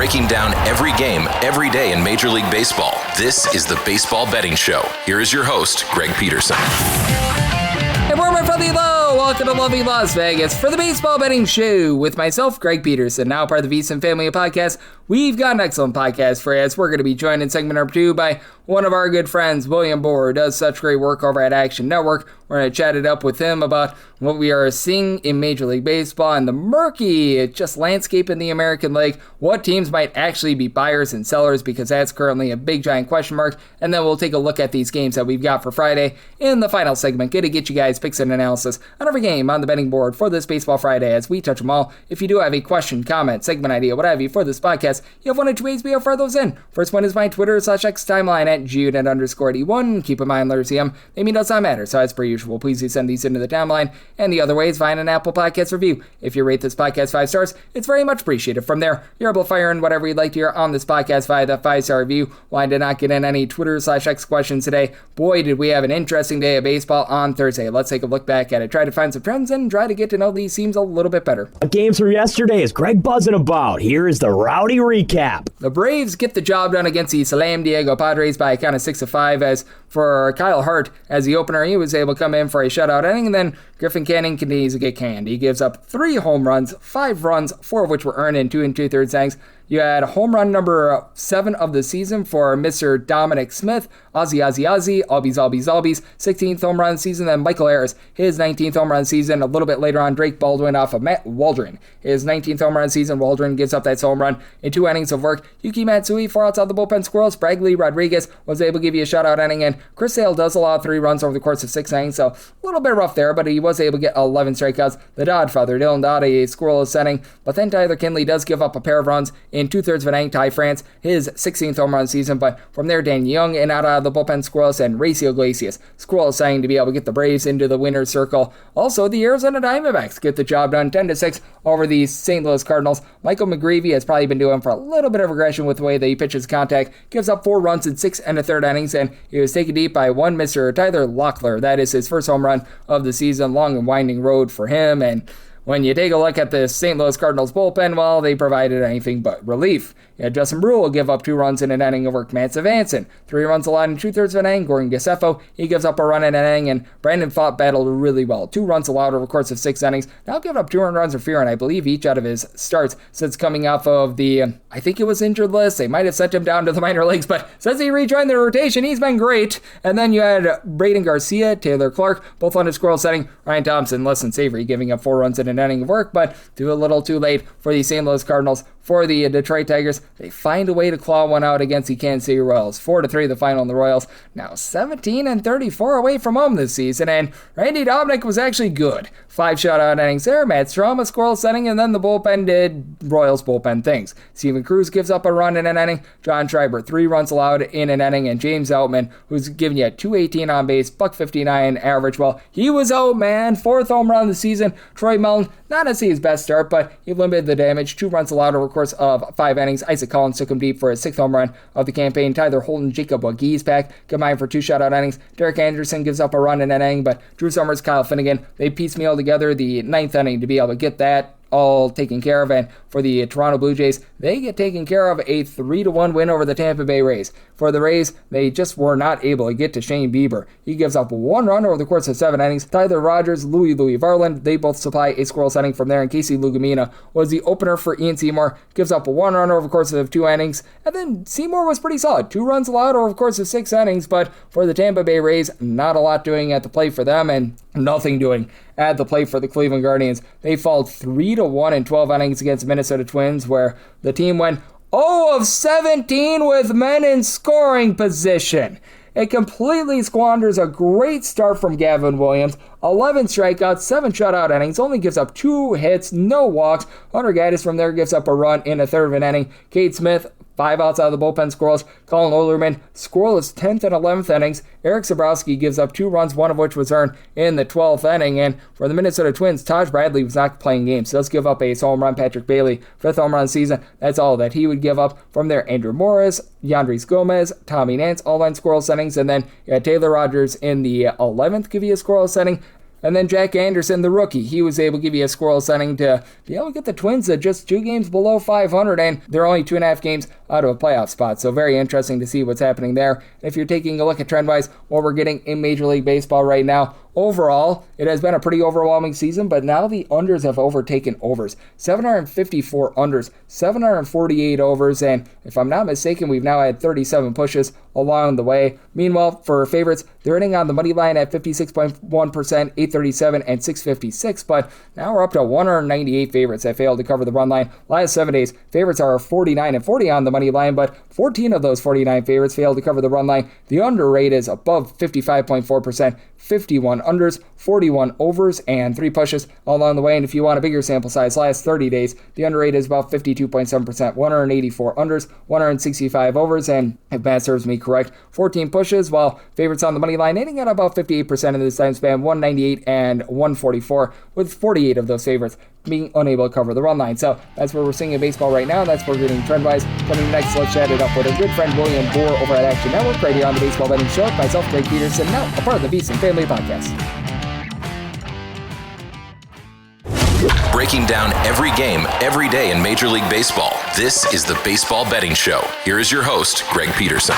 breaking down every game, every day in Major League Baseball. This is the Baseball Betting Show. Here is your host, Greg Peterson. And we're from the low. Welcome to lovely Las Vegas for the Baseball Betting Show with myself, Greg Peterson, now part of the VSiN family of podcasts. We've got an excellent podcast for you as we're going to be joined in segment number 2 by one of our good friends, William Boor, who does such great work over at Action Network. We're going to chat it up with him about what we are seeing in Major League Baseball and the murky just landscape in the American League, what teams might actually be buyers and sellers, because that's currently a big giant question mark. And then we'll take a look at these games that we've got for Friday in the final segment. Good to get you guys picks and analysis on every game on the betting board for this Baseball Friday as we touch them all. If you do have a question, comment, segment idea, what have you for this podcast, you have one of two ways to fire those in. First one is my Twitter/X timeline at Jude_D1. Keep in mind, letters CM, they mean does not matter, so as per usual, please do send these into the timeline. And the other way is find an Apple Podcast review. If you rate this podcast 5 stars, it's very much appreciated. From there, you're able to fire in whatever you'd like to hear on this podcast via the 5-star review. Why did not get in any Twitter/X questions today? Boy, did we have an interesting day of baseball on Thursday. Let's take a look back at it, try to find some trends, and try to get to know these teams a little bit better. Games from yesterday is Greg buzzing about. Here is the rowdy recap. The Braves get the job done against the San Diego Padres by a count of 6-5. As for Kyle Hart, as the opener, he was able to come in for a shutout inning, and then Griffin Canning continues to get canned. He gives up 3 home runs, 5 runs, 4 of which were earned in 2 2/3 innings. You had home run number 7 of the season for Mr. Dominic Smith, Ozzy, Albies, 16th home run season. Then Michael Harris, his 19th home run season. A little bit later on, Drake Baldwin off of Matt Waldron, his 19th home run season. Waldron gives up that home run in 2 innings of work. Yuki Matsui, 4 outs out of the bullpen squirrels. Bradley Rodriguez was able to give you a shutout inning, and Chris Sale does allow 3 runs over the course of 6 innings, so a little bit rough there, but he was able to get 11 strikeouts. The Dodfather, Dylan Dodd, a scoreless inning, but then Tyler Kinley does give up a pair of runs in 2/3 of an inning. Ty France, his 16th home run season, but from there, Dan Young and out of the bullpen scoreless, and Racy Iglesias scoreless inning to be able to get the Braves into the winner's circle. Also, the Arizona Diamondbacks get the job done 10-6 over the St. Louis Cardinals. Michael McGreevy has probably been doing for a little bit of regression with the way that he pitches contact, gives up 4 runs in 6 1/3 innings, and he was taken deep by one Mr. Tyler Locklear. That is his first home run of the season. Long and winding road for him, and when you take a look at the St. Louis Cardinals bullpen, well, they provided anything but relief. You had Justin Brule will give up 2 runs in an inning of work. Matt Savanson, 3 runs allowed in 2/3 of an inning. Gordon Gaseffo, he gives up a run in an inning, and Brandon Pfaadt battled really well. 2 runs allowed over the course of 6 innings. Now giving up 2 earned runs or fewer, and I believe each out of his starts since coming off of the, I think it was injured list. They might have sent him down to the minor leagues, but since he rejoined the rotation, he's been great. And then you had Braden Garcia, Taylor Clark, both on a squirrel setting. Ryan Thompson, less than savory, giving up 4 runs in an inning of work, but too a little too late for the St. Louis Cardinals. For the Detroit Tigers, they find a way to claw one out against the Kansas City Royals. 4-3 the final in the Royals. Now 17-34 away from home this season, and Randy Dobnak was actually good. 5 shutout innings there. Matt Strom, a squirrel setting, and then the bullpen did Royals bullpen things. Steven Cruz gives up a run in an inning. John Schreiber, 3 runs allowed in an inning, and James Outman, who's giving you 218 on base, .159 average. Well, he was out, man. 4th home run of the season. Troy Mellon, not necessarily his best start, but he limited the damage. 2 runs allowed over the course of 5 innings. Isaac Collins took him deep for his 6th home run of the campaign. Tyler Holton, Jacob Wagee's pack combined for 2 shutout innings. Derek Anderson gives up a run in an inning, but Drew Summers, Kyle Finnegan, they piecemeal together the 9th inning to be able to get that all taken care of. And for the Toronto Blue Jays, they get taken care of, a 3-1 win over the Tampa Bay Rays. For the Rays, they just were not able to get to Shane Bieber. He gives up 1 run over the course of 7 innings. Tyler Rogers, Louis Varland, they both supply a squirrel setting from there, and Casey Lugumina was the opener for Ian Seymour, gives up 1 run over the course of 2 innings, and then Seymour was pretty solid. 2 runs allowed over the course of 6 innings, but for the Tampa Bay Rays, not a lot doing at the plate for them, and nothing doing at the plate for the Cleveland Guardians. They fall 3-1 in 12 innings against Minnesota Twins, where the team went 0 of 17 with men in scoring position. It completely squanders a great start from Gavin Williams. 11 strikeouts, 7 shutout innings, only gives up 2 hits, no walks. Hunter Gaddis from there gives up a run in 1/3 of an inning. Cade Smith, 5 outs out of the bullpen squirrels. Colin Olerman, scoreless 10th and 11th innings. Eric Zabrowski gives up 2 runs, 1 of which was earned in the 12th inning. And for the Minnesota Twins, Taj Bradley was not playing games. Does give up a home run. Patrick Bailey, 5th home run season. That's all that he would give up. From there, Andrew Morris, Yandres Gomez, Tommy Nance, all on squirrel settings. And then you had Taylor Rogers in the 11th give you a squirrel setting. And then Jack Anderson, the rookie, he was able to give you a scoreless inning to be able to get the Twins at just 2 games below 500, and they're only 2.5 games out of a playoff spot. So very interesting to see what's happening there. If you're taking a look at trend-wise, what we're getting in Major League Baseball right now, overall, it has been a pretty overwhelming season, but now the unders have overtaken overs. 754 unders, 748 overs, and if I'm not mistaken, we've now had 37 pushes along the way. Meanwhile, for favorites, they're hitting on the money line at 56.1%, 837, and 656, but now we're up to 198 favorites that failed to cover the run line. Last 7 days, favorites are 49 and 40 on the money line, but 14 of those 49 favorites failed to cover the run line. The under rate is above 55.4%, 51 unders, 41 overs, and 3 pushes along the way. And if you want a bigger sample size, last 30 days, the under rate is about 52.7%, 184 unders, 165 overs, and if math serves me correct, 14 pushes, while favorites on the money line hitting at about 58% in this time span, 198 and 144, with 48 of those favorites being unable to cover the run line. So that's where we're seeing in baseball right now. That's where we're getting trend-wise. Coming next, let's chat it up with our good friend William Boor over at Action Network, right here on the Baseball Betting Show. Myself, Greg Peterson, now a part of the VSiN Family Podcast. Breaking down every game, every day in Major League Baseball. This is the Baseball Betting Show. Here is your host, Greg Peterson.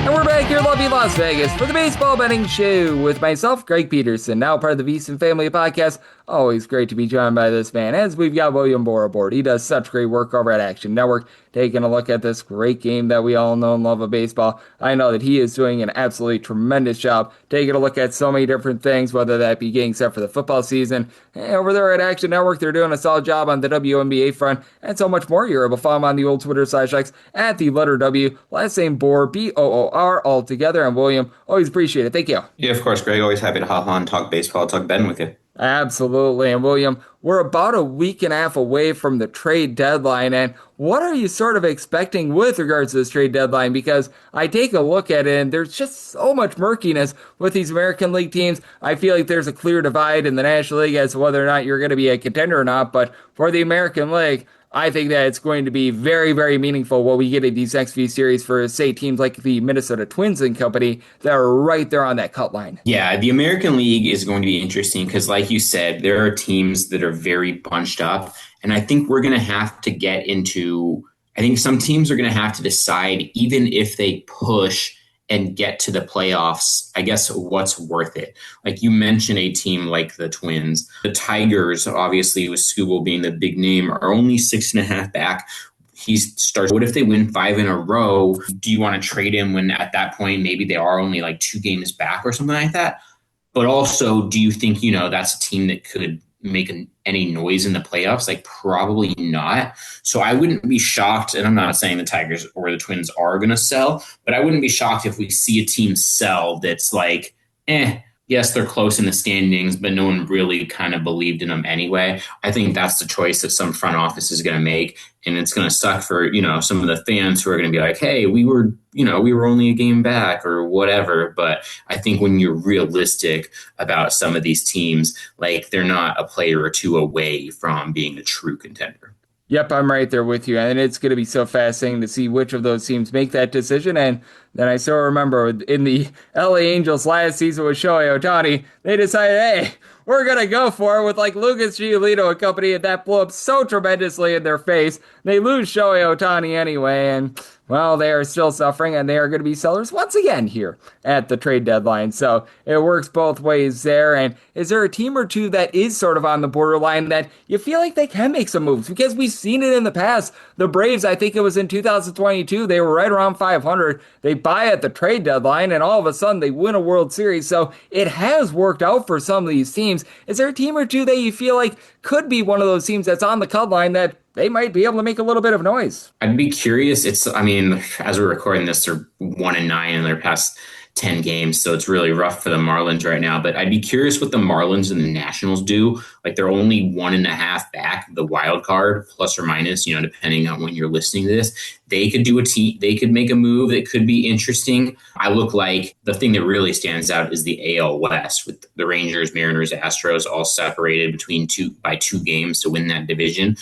And we're back here in lovely Las Vegas for the Baseball Betting Show with myself, Greg Peterson, now part of the VSiN Family Podcast. Always great to be joined by this man, as we've got William Boor aboard. He does such great work over at Action Network, taking a look at this great game that we all know and love of baseball. I know that he is doing an absolutely tremendous job taking a look at so many different things, whether that be getting set for the football season. And over there at Action Network, they're doing a solid job on the WNBA front, and so much more. You're able to follow him on the old Twitter /X at the letter W, last name Boor, Boor, all together. And William, always appreciate it. Thank you. Yeah, of course, Greg. Always happy to hop on, talk baseball, talk betting with you. Absolutely. And William, we're about a week and a half away from the trade deadline. And what are you sort of expecting with regards to this trade deadline? Because I take a look at it and there's just so much murkiness with these American League teams. I feel like there's a clear divide in the National League as to whether or not you're going to be a contender or not. But for the American League, I think that it's going to be very, very meaningful what we get in these next few series for, say, teams like the Minnesota Twins and company that are right there on that cut line. Yeah, the American League is going to be interesting because, like you said, there are teams that are very bunched up. And I think we're going to have to get into – I think some teams are going to have to decide, even if they push and get to the playoffs, I guess what's worth it. Like you mentioned, a team like the Twins, the Tigers, obviously with Skubal being the big name, are only 6.5 back. He starts. What if they win 5 in a row? Do you want to trade him when at that point maybe they are only like 2 games back or something like that? But also, do you think, that's a team that could make any noise in the playoffs? Like probably not. So I wouldn't be shocked, and I'm not saying the Tigers or the Twins are going to sell, but I wouldn't be shocked if we see a team sell that's like, yes, they're close in the standings, but no one really kind of believed in them anyway. I think that's the choice that some front office is going to make, and it's going to suck for, some of the fans who are going to be like, hey, we were only a game back or whatever. But I think when you're realistic about some of these teams, like they're not a player or 2 away from being a true contender. Yep, I'm right there with you. And it's going to be so fascinating to see which of those teams make that decision. And then I still remember in the LA Angels last season with Shohei Ohtani, they decided, hey, we're going to go for it with like Lucas Giolito and company, and that blew up so tremendously in their face. They lose Shohei Ohtani anyway, and well, they are still suffering, and they are going to be sellers once again here at the trade deadline. So it works both ways there. And is there a team or two that is sort of on the borderline that you feel like they can make some moves? Because we've seen it in the past. The Braves, I think it was in 2022, they were right around 500. They buy at the trade deadline, and all of a sudden they win a World Series. So it has worked out for some of these teams. Is there a team or two that you feel like could be one of those teams that's on the cut line that they might be able to make a little bit of noise? I'd be curious. As we're recording this, they're 1-9 in their past 10 games. So it's really rough for the Marlins right now. But I'd be curious what the Marlins and the Nationals do. Like they're only 1.5 back the wild card, plus or minus, depending on when you're listening to this. They could do they could make a move that could be interesting. I look like the thing that really stands out is the AL West with the Rangers, Mariners, Astros all separated by 2 games to win that division.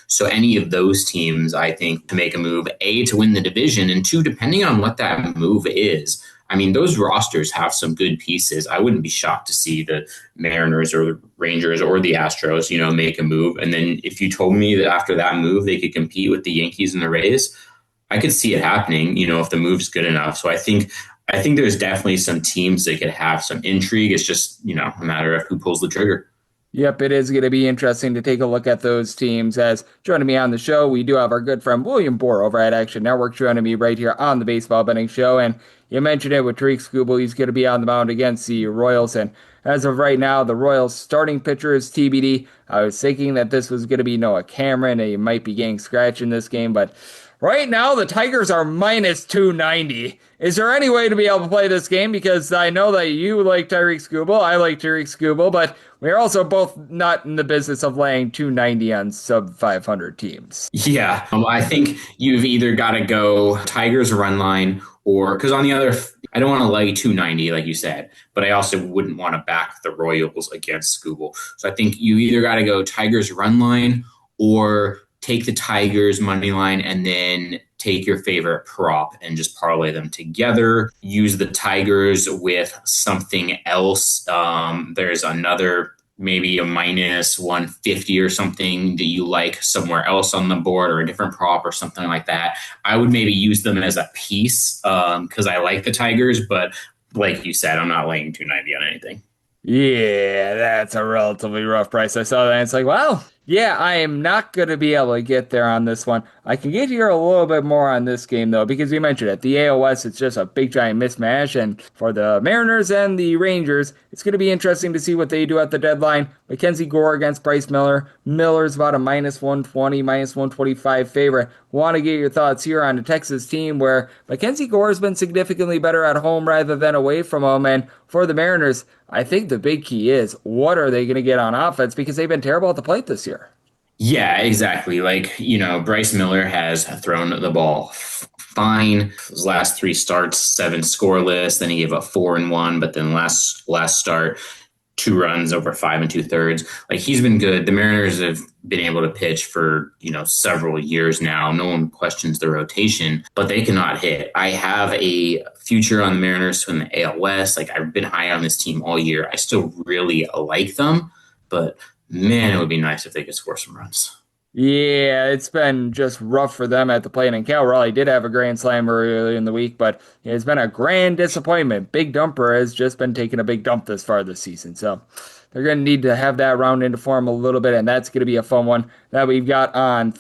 So any of those teams, I think, to make a move, A, to win the division, and 2, depending on what that move is, I mean, those rosters have some good pieces. I wouldn't be shocked to see the Mariners or the Rangers or the Astros, make a move. And then if you told me that after that move, they could compete with the Yankees and the Rays, I could see it happening, if the move's good enough. So I think there's definitely some teams that could have some intrigue. It's just, a matter of who pulls the trigger. Yep, it is going to be interesting to take a look at those teams. As joining me on the show, we do have our good friend William Boor over at Action Network joining me right here on the Baseball Betting Show. And you mentioned it with Tariq Skubal. He's going to be on the mound against the Royals. And as of right now, the Royals starting pitcher is TBD. I was thinking that this was going to be Noah Cameron, and he might be getting scratched in this game, but right now, the Tigers are minus 290. Is there any way to be able to play this game? Because I know that you like Tariq Skubal, I like Tariq Skubal, but we're also both not in the business of laying 290 on sub 500 teams. Yeah, I think you've either got to go Tigers run line or, because on the other, I don't want to lay 290 like you said, but I also wouldn't want to back the Royals against Skubal. So I think you either got to go Tigers run line or take the Tigers money line and then take your favorite prop and just parlay them together. Use the Tigers with something else. There's another, maybe a minus 150 or something that you like somewhere else on the board, or a different prop or something like that. I would maybe use them as a piece because I like the Tigers, but like you said, I'm not laying 290 on anything. Yeah, that's a relatively rough price. I saw that and it's like, well, yeah, I am not going to be able to get there on this one. I can get here a little bit more on this game, though, because we mentioned it. The AOS, it's just a big, giant mismatch. And for the Mariners and the Rangers, it's going to be interesting to see what they do at the deadline. Mackenzie Gore against Bryce Miller. Miller's about a minus 120, minus 125 favorite. Want to get your thoughts here on the Texas team where Mackenzie Gore has been significantly better at home rather than away from home. And for the Mariners, I think the big key is what are they going to get on offense, because they've been terrible at the plate this year. Yeah, exactly. Bryce Miller has thrown the ball fine. His last 3 starts, 7 scoreless. Then he gave up 4 and 1, but then last start, 2 runs over 5 2/3. He's been good. The Mariners have been able to pitch for, several years now. No one questions the rotation, but they cannot hit. I have a future on the Mariners to win the AL West. I've been high on this team all year. I still really like them, but man, it would be nice if they could score some runs. Yeah, it's been just rough for them at the plate. And Cal Raleigh did have a grand slam earlier in the week, but it's been a grand disappointment. Big Dumper has just been taking a big dump this far this season. So they're going to need to have that round into form a little bit, and that's going to be a fun one that we've got on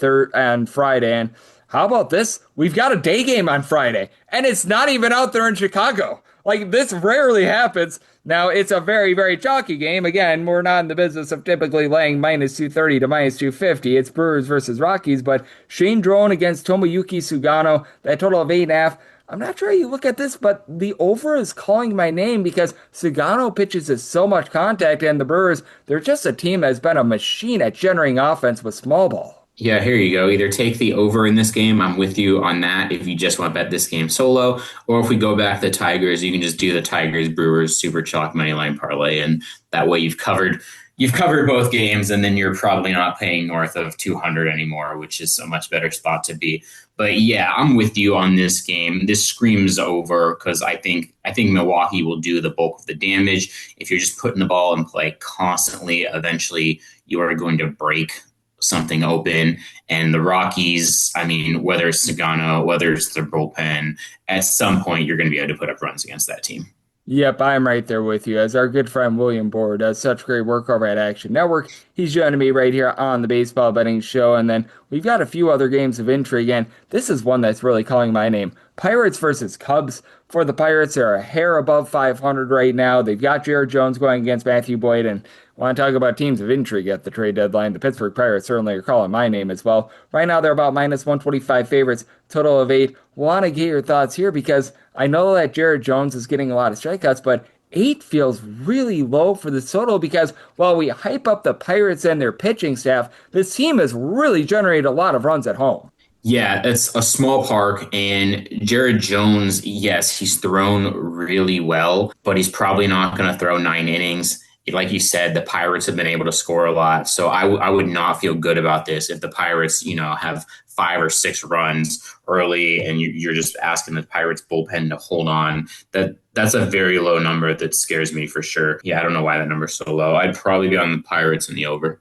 Friday. And how about this? We've got a day game on Friday, and it's not even out there in Chicago. This rarely happens. Now, it's a very, very chalky game. Again, we're not in the business of typically laying minus 230 to minus 250. It's Brewers versus Rockies, but Shane Drone against Tomoyuki Sugano, that total of 8.5. I'm not sure how you look at this, but the over is calling my name because Sugano pitches with so much contact, and the Brewers, they're just a team that's been a machine at generating offense with small ball. Yeah, here you go. Either take the over in this game. I'm with you on that if you just want to bet this game solo. Or if we go back to the Tigers, you can just do the Tigers-Brewers super chalk money line parlay. And that way you've covered both games, and then you're probably not paying north of 200 anymore, which is a much better spot to be. But yeah, I'm with you on this game. This screams over because I think Milwaukee will do the bulk of the damage. If you're just putting the ball in play constantly, eventually you are going to break something open. And the Rockies, whether it's Sugano, whether it's their bullpen, at some point you're going to be able to put up runs against that team. Yep, I'm right there with you. As our good friend William Boor does such great work over at Action Network, he's joining me right here on the Baseball Betting Show. And then we've got a few other games of intrigue, and this is one that's really calling my name. Pirates versus Cubs. For the Pirates, they're a hair above 500 right now. They've got Jared Jones going against Matthew Boyd, and want to talk about teams of intrigue at the trade deadline. The Pittsburgh Pirates certainly are calling my name as well. Right now, they're about minus 125 favorites, total of 8. Want to get your thoughts here because I know that Jared Jones is getting a lot of strikeouts, but 8 feels really low for the total because while we hype up the Pirates and their pitching staff, this team has really generated a lot of runs at home. Yeah, it's a small park, and Jared Jones, yes, he's thrown really well, but he's probably not going to throw 9 innings. like you said, the Pirates have been able to score a lot. So I would not feel good about this if the Pirates, have 5 or 6 runs early and you're just asking the Pirates bullpen to hold on. That's a very low number that scares me for sure. Yeah, I don't know why that number's so low. I'd probably be on the Pirates in the over.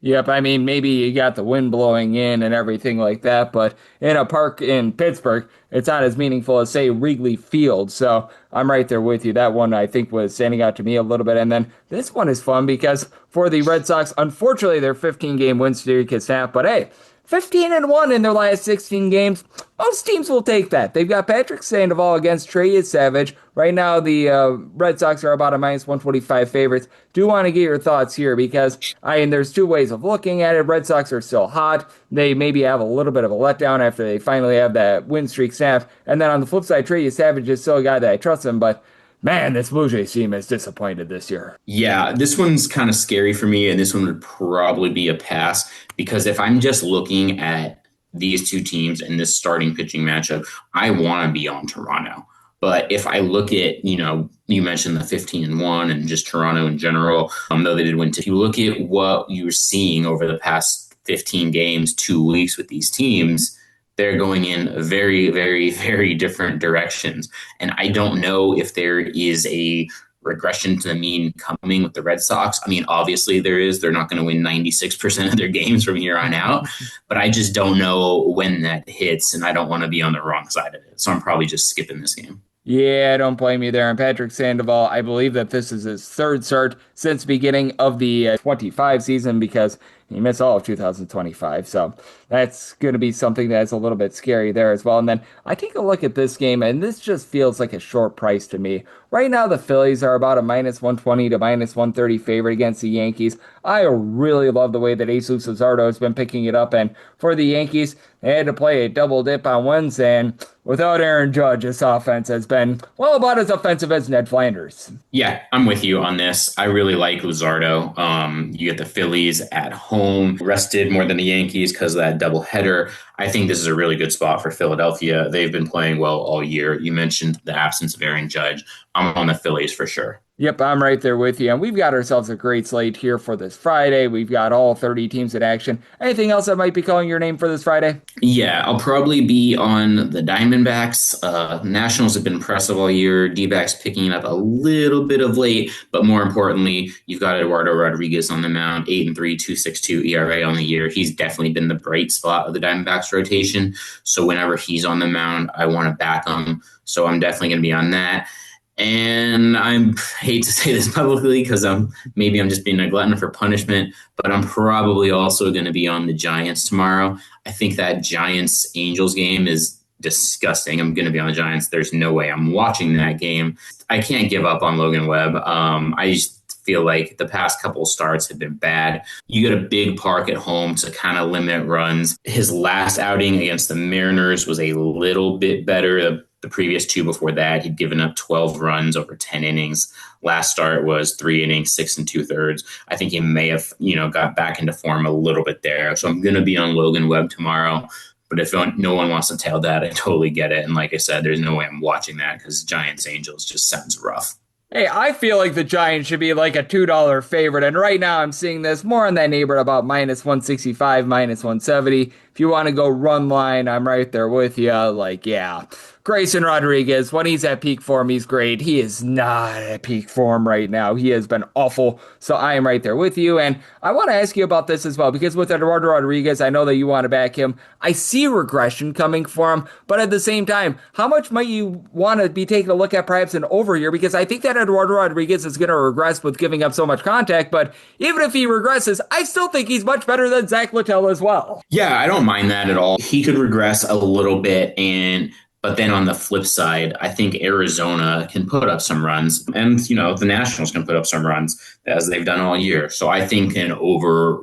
Yep, I mean, maybe you got the wind blowing in and everything like that, but in a park in Pittsburgh, it's not as meaningful as, say, Wrigley Field. So I'm right there with you. That one, I think, was standing out to me a little bit. And then this one is fun because for the Red Sox, unfortunately, their 15-game win streak is snapped. But hey, 15-1 in their last 16 games. Most teams will take that. They've got Patrick Sandoval against Trey Savage. Right now, the Red Sox are about a minus 125 favorites. Do want to get your thoughts here because, there's two ways of looking at it. Red Sox are still hot. They maybe have a little bit of a letdown after they finally have that win streak snapped. And then on the flip side, Trey Savage is still a guy that I trust him, but man, this Blue Jays team is disappointed this year. Yeah, this one's kind of scary for me, and this one would probably be a pass because if I'm just looking at these two teams and this starting pitching matchup, I want to be on Toronto. But if I look at, you mentioned the 15-1 and just Toronto in general, though they did win. If you look at what you're seeing over the past 15 games, 2 weeks with these teams, they're going in very, very, very different directions. And I don't know if there is a regression to the mean coming with the Red Sox. I mean, obviously there is. They're not going to win 96% of their games from here on out. But I just don't know when that hits, and I don't want to be on the wrong side of it. So I'm probably just skipping this game. Yeah, don't blame you there. And Patrick Sandoval, I believe that this is his third start since beginning of the 25 season because he missed all of 2025. So that's going to be something that's a little bit scary there as well. And then I take a look at this game, and this just feels like a short price to me. Right now, the Phillies are about a minus 120 to minus 130 favorite against the Yankees. I really love the way that Jesus Luzardo has been picking it up. And for the Yankees, they had to play a double dip on Wednesday. And without Aaron Judge, this offense has been, well, about as offensive as Ned Flanders. Yeah, I'm with you on this. I really like Luzardo. You get the Phillies at home, rested more than the Yankees because of that doubleheader. I think this is a really good spot for Philadelphia. They've been playing well all year. You mentioned the absence of Aaron Judge. I'm on the Phillies for sure. Yep, I'm right there with you. And we've got ourselves a great slate here for this Friday. We've got all 30 teams in action. Anything else that might be calling your name for this Friday? Yeah, I'll probably be on the Diamondbacks. Nationals have been impressive all year. D-backs picking up a little bit of late. But more importantly, you've got Eduardo Rodriguez on the mound, 8-3, 2.62 ERA on the year. He's definitely been the bright spot of the Diamondbacks rotation. So whenever he's on the mound, I want to back him. So I'm definitely going to be on that. And I hate to say this publicly because maybe I'm just being a glutton for punishment, but I'm probably also going to be on the Giants tomorrow. I think that Giants-Angels game is disgusting. I'm going to be on the Giants. There's no way I'm watching that game. I can't give up on Logan Webb. I just feel like the past couple starts have been bad. You get a big park at home to kind of limit runs. His last outing against the Mariners was a little bit better. The previous 2 before that, he'd given up 12 runs over 10 innings. Last start was 3 innings, 6 2/3. I think he may have, got back into form a little bit there. So I'm going to be on Logan Webb tomorrow. But if no one wants to tail that, I totally get it. And like I said, there's no way I'm watching that because Giants-Angels just sounds rough. Hey, I feel like the Giants should be like a $2 favorite, and right now I'm seeing this more in that neighborhood about minus 165, minus 170. If you want to go run line, I'm right there with you. Grayson Rodriguez, when he's at peak form, he's great. He is not at peak form right now. He has been awful. So I am right there with you. And I want to ask you about this as well, because with Eduardo Rodriguez, I know that you want to back him. I see regression coming for him, but at the same time, how much might you want to be taking a look at perhaps an over here? Because I think that Eduardo Rodriguez is going to regress with giving up so much contact, but even if he regresses, I still think he's much better than Zach Littell as well. Yeah, I don't mind that at all. He could regress a little bit, but then on the flip side, I think Arizona can put up some runs, and the Nationals can put up some runs as they've done all year. So I think an over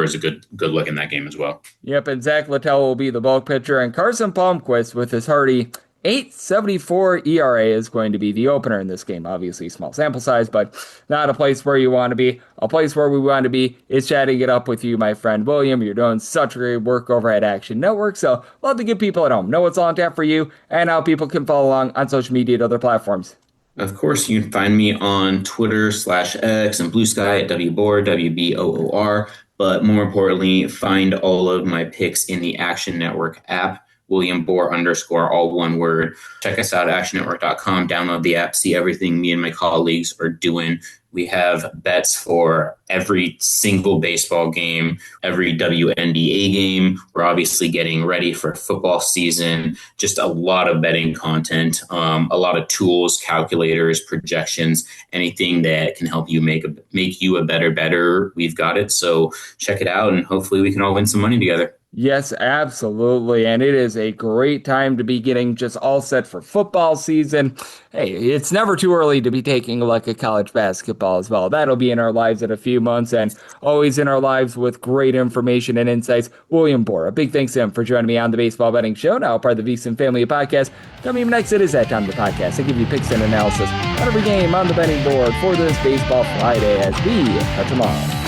is a good look in that game as well. Yep, and Zach Littell will be the bulk pitcher, and Carson Palmquist with his hearty 8.74 ERA is going to be the opener in this game. Obviously, small sample size, but not a place where you want to be. A place where we want to be is chatting it up with you, my friend William. You're doing such great work over at Action Network, so love to get people at home know what's on tap for you and how people can follow along on social media and other platforms. Of course, you can find me on Twitter/X and Blue Sky at WBoor, WBOOR. But more importantly, find all of my picks in the Action Network app, William Boor _ all one word. Check us out at actionnetwork.com. Download the app, see everything me and my colleagues are doing. We have bets for every single baseball game, every WNBA game. We're obviously getting ready for football season. Just a lot of betting content, a lot of tools, calculators, projections, anything that can help you make you a better bettor. We've got it. So check it out, and hopefully we can all win some money together. Yes, absolutely. And it is a great time to be getting just all set for football season. Hey, it's never too early to be taking a look at college basketball as well. That'll be in our lives in a few months, and always in our lives with great information and insights. William Boor, a big thanks to him for joining me on the Baseball Betting Show, now part of the VSiN family of podcasts. Coming up next, it is that time of the podcast. I give you picks and analysis on every game on the betting board for this Baseball Friday as we touch them all.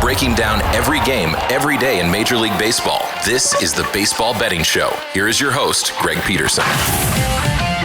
Breaking down every game, every day in Major League Baseball. This is the Baseball Betting Show. Here is your host, Greg Peterson.